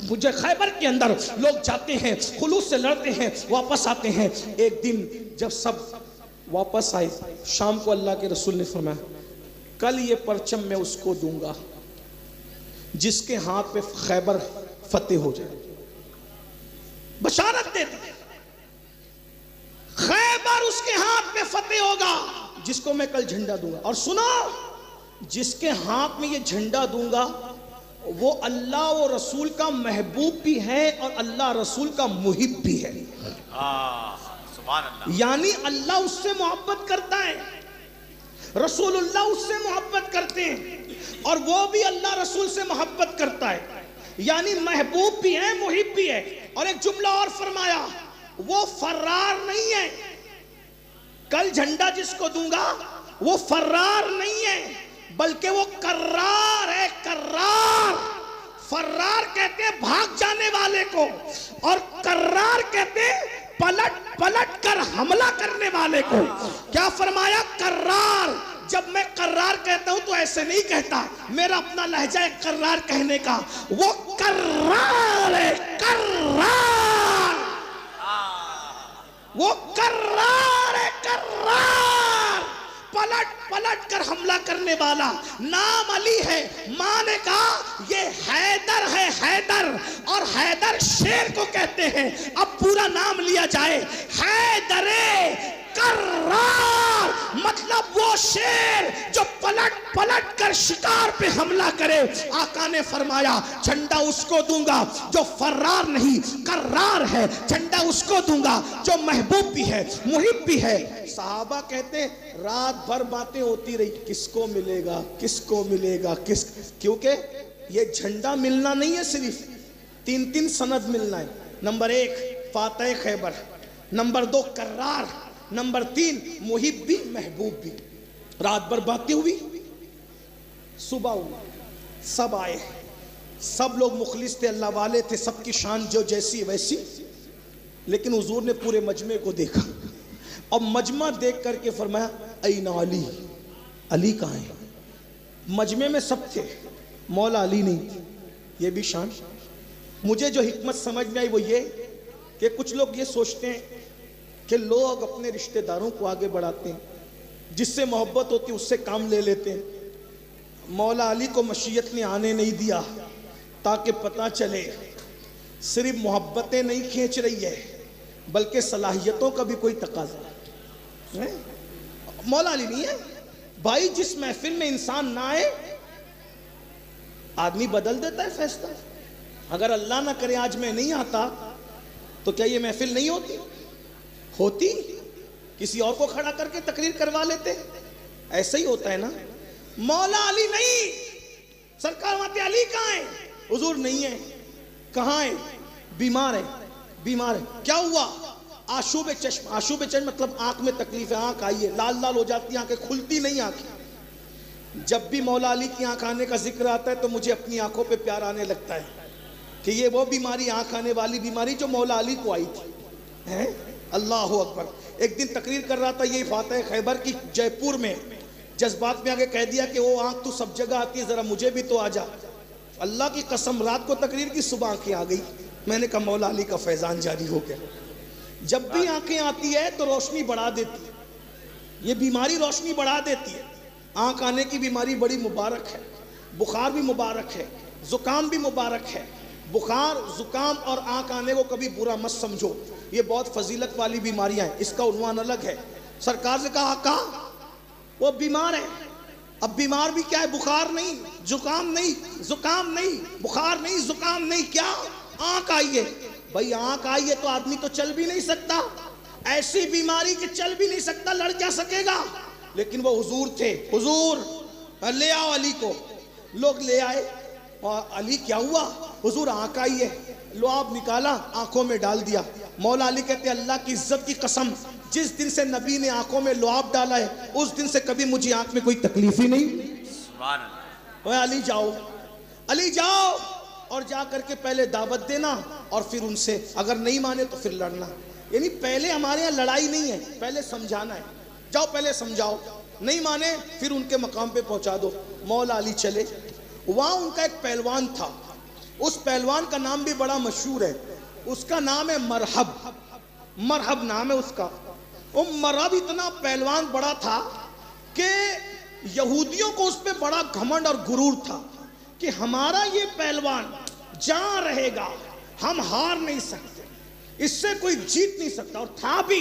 Speaker 3: مجھے خیبر کے اندر لوگ جاتے ہیں, خلوص سے لڑتے ہیں, واپس آتے ہیں. ایک دن جب سب واپس آئے شام کو اللہ کے رسول نے فرمایا کل یہ پرچم میں اس کو دوں گا جس کے ہاتھ پہ خیبر فتح ہو جائے. بشارت دیتے ہیں خیبر اس کے ہاتھ پہ فتح ہوگا جس کو میں کل جھنڈا دوں گا. اور سنو, جس کے ہاتھ میں یہ جھنڈا دوں گا وہ اللہ و رسول کا محبوب بھی ہے اور اللہ رسول کا محب بھی ہے.
Speaker 2: سبحان اللہ.
Speaker 3: یعنی اللہ اس سے محبت کرتا ہے, رسول اللہ اس سے محبت کرتے ہیں, اور وہ بھی اللہ رسول سے محبت کرتا ہے. یعنی محبوب بھی ہے, محب بھی ہے. اور ایک جملہ اور فرمایا, وہ فرار نہیں ہے. کل جھنڈا جس کو دوں گا وہ فرار نہیں ہے بلکہ وہ کرار ہے. کرار. فرار کہتے ہیں بھاگ جانے والے کو, اور کرار کہتے ہیں پلٹ پلٹ کر حملہ کرنے والے کو. کیا فرمایا؟ کرار. جب میں کرار کہتا ہوں تو ایسے نہیں کہتا, میرا اپنا لہجہ ہے کرار کہنے کا. وہ کرار ہے, کرار. وہ کرار ہے, کرار. پلٹ پلٹ کر حملہ کرنے والا. نام علی ہے, ماں نے کہا یہ حیدر ہے, حیدر. اور حیدر شیر کو کہتے ہیں. اب پورا نام لیا جائے, حیدر کرار, مطلب وہ شیر جو پلٹ پلٹ کر شکار پہ حملہ کرے. آقا نے فرمایا جھنڈا اس کو دوں گا جو فرار نہیں, کرار ہے. جھنڈا اس کو دوں گا جو محبوب بھی ہے, محب بھی ہے. صحابہ کہتے ہیں رات بھر باتیں ہوتی رہی, کس کو ملے گا, کس کو ملے گا, کس. کیونکہ یہ جھنڈا ملنا نہیں ہے, صرف 3 سند ملنا ہے. نمبر 1 فاتح خیبر, نمبر 2 کرار, نمبر 3 محب بھی محبوب بھی. رات بھر باتیں ہوئی, صبح ہوئی, سب آئے, سب لوگ مخلص تھے, اللہ والے تھے, سب کی شان جو جیسی ویسی. لیکن حضور نے پورے مجمع کو دیکھا اور مجمع دیکھ کر کے فرمایا این علی, علی کہاں ہے؟ مجمع میں سب تھے, مولا علی نہیں. یہ بھی شان.
Speaker 1: مجھے جو حکمت سمجھ میں آئی وہ یہ کہ کچھ لوگ یہ سوچتے ہیں کہ لوگ اپنے رشتہ داروں کو آگے بڑھاتے ہیں, جس سے محبت ہوتی ہے اس سے کام لے لیتے ہیں. مولا علی کو مشیت نے آنے نہیں دیا تاکہ پتہ چلے صرف محبتیں نہیں کھینچ رہی ہے بلکہ صلاحیتوں کا بھی کوئی تقاضا ہے. مولا علی نہیں ہے بھائی, جس محفل میں انسان نہ آئے آدمی بدل دیتا ہے فیصلہ. اگر اللہ نہ کرے آج میں نہیں آتا تو کیا یہ محفل نہیں ہوتی کسی اور کو کھڑا کر کے تقریر کروا لیتے. ایسا ہی ہوتا ہے نا. مولا علی نہیں, سرکار ماتے علی کہاں ہیں؟ حضور نہیں ہے. کہاں ہیں؟ بیمار ہے. کیا ہوا؟ آشوب چشم. آشوب چشم مطلب آنکھ میں تکلیف ہے, آنکھ آئی ہے, لال لال ہو جاتی ہے, آنکھیں کھلتی نہیں آنکھیں. جب بھی مولا علی کی آنکھ آنے کا ذکر آتا ہے تو مجھے اپنی آنکھوں پہ پیار آنے لگتا ہے کہ یہ وہ بیماری, آنکھ آنے والی بیماری جو مولا علی کو آئی تھی. اللہ اکبر. ایک دن تقریر کر رہا تھا یہی فاتح خیبر کی جے پور میں, جذبات میں آگے کہہ دیا کہ وہ آنکھ تو سب جگہ آتی ہے, ذرا مجھے بھی تو آ جا. اللہ کی قسم رات کو تقریر کی, صبح آنکھیں آ گئی. میں نے کہا مولا علی کا فیضان جاری ہو گیا. جب بھی آنکھیں آتی ہے تو روشنی بڑھا دیتی ہے, یہ بیماری روشنی بڑھا دیتی ہے. آنکھ آنے کی بیماری بڑی مبارک ہے, بخار بھی مبارک ہے, زکام بھی مبارک ہے. بخار, زکام اور آنکھ آنے کو کبھی برا مت سمجھو, یہ بہت فضیلت والی بیماریاں ہیں, اس کا عنوان الگ ہے. سرکار سے کہا آقا وہ بیمار ہے. اب بیمار بھی کیا ہے؟ بخار نہیں, زکام نہیں, بخار نہیں, زکام نہیں, کیا آنکھ آئی ہے. بھائی آنکھ آئی ہے تو آدمی تو چل بھی نہیں سکتا, ایسی بیماری کہ چل بھی نہیں سکتا, لڑ کیا سکے گا. لیکن وہ حضور تھے. حضور لے آؤ علی کو. لوگ لے آئے اور علی کیا ہوا؟ حضور آنکھ آئی ہے. لعاب نکالا, آنکھوں میں ڈال دیا. مولا علی کہتے ہیں اللہ کی عزت کی قسم, جس دن سے نبی نے آنکھوں میں لعاب ڈالا ہے اس دن سے کبھی مجھے آنکھ میں کوئی تکلیف ہی نہیں.
Speaker 2: سبحان اللہ.
Speaker 1: اوے علی جاؤ اور جا کر کے پہلے دعوت دینا اور پھر ان سے اگر نہیں مانے تو پھر لڑنا. یعنی پہلے ہمارے یہاں لڑائی نہیں ہے, پہلے سمجھانا ہے. جاؤ پہلے سمجھاؤ, نہیں مانے پھر ان کے مقام پہ پہنچا دو. مولا علی چلے. وہاں ان کا ایک پہلوان تھا, اس پہلوان کا نام بھی بڑا مشہور ہے, اس کا نام ہے مرحب نام ہے اس کا. وہ مرحب اتنا پہلوان بڑا تھا کہ یہودیوں کو اس پہ بڑا گھمنڈ اور غرور تھا کہ ہمارا یہ پہلوان جہاں رہے گا ہم ہار نہیں سکتے, اس سے کوئی جیت نہیں سکتا. اور تھا بھی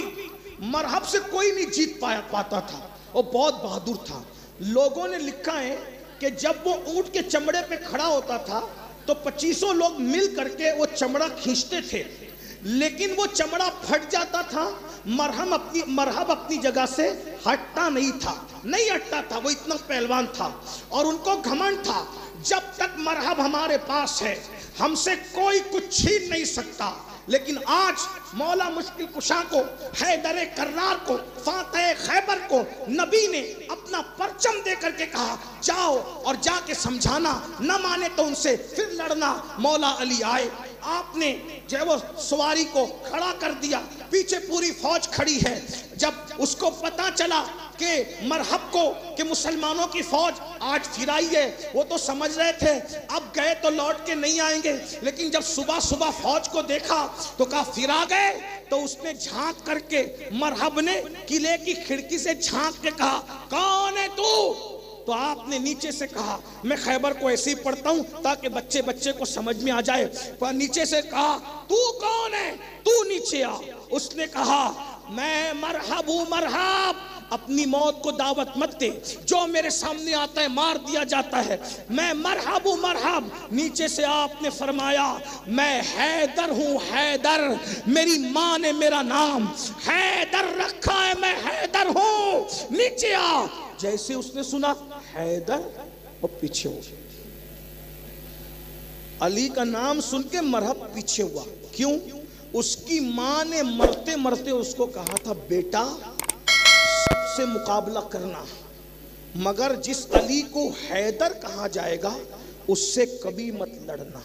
Speaker 1: مرحب سے کوئی نہیں جیت پاتا تھا, وہ بہت بہادر تھا. لوگوں نے لکھا ہے کہ جب وہ اونٹ کے چمڑے پہ کھڑا ہوتا تھا تو 2500 لوگ مل کر کے وہ چمڑا کھینچتے تھے, لیکن وہ چمڑا پھٹ جاتا تھا. مرحب اپنی جگہ سے ہٹتا نہیں تھا, وہ اتنا پہلوان تھا. اور ان کو گھمنڈ تھا جب تک مرحب ہمارے پاس ہے ہم سے کوئی کچھ چھین نہیں سکتا. لیکن آج مولا مشکل کشا کو, حیدر کرار کو, فاتح خیبر کو نبی نے اپنا پرچم دے کر کے کہا جاؤ اور جا کے سمجھانا, نہ مانے تو ان سے پھر لڑنا. مولا علی آئے, آپ نے جو وہ سواری کو کھڑا کر دیا, پیچھے پوری فوج کھڑی ہے. جب اس کو پتا چلا کہ مرحب کو کہ مسلمانوں کی فوج آج پھر آئی ہے, وہ تو سمجھ رہے تھے اب گئے تو لوٹ کے نہیں آئیں گے, لیکن جب صبح فوج کو دیکھا تو کہا پھر آ گئے. تو اس نے جھانک کر کے, مرحب نے قلعے کی کھڑکی سے جھانک کے کہا کون ہے تو آپ نے نیچے سے کہا میں خیبر کو ایسے ہی پڑھتا ہوں تاکہ بچے کو سمجھ میں آ جائے. پر نیچے سے کہا تو کون ہے, تو نیچے آ. اس نے کہا میں مرحب ہوں. مرحب, اپنی موت کو دعوت مت دے, جو میرے سامنے آتا ہے مار دیا جاتا ہے. میں مرحب ہوں. مرحب. نیچے سے آپ نے فرمایا میں حیدر ہوں. حیدر, میری ماں نے میرا نام حیدر رکھا ہے, میں حیدر ہوں. نیچے آ. جیسے اس نے سنا حیدر, اور پیچھے ہو. علی کا نام سن کے مرحب پیچھے ہوا. کیوں؟ اس کی ماں نے مرتے مرتے اس کو کہا تھا بیٹا سب سے مقابلہ کرنا, مگر جس علی کو حیدر کہا جائے گا اس سے کبھی مت لڑنا.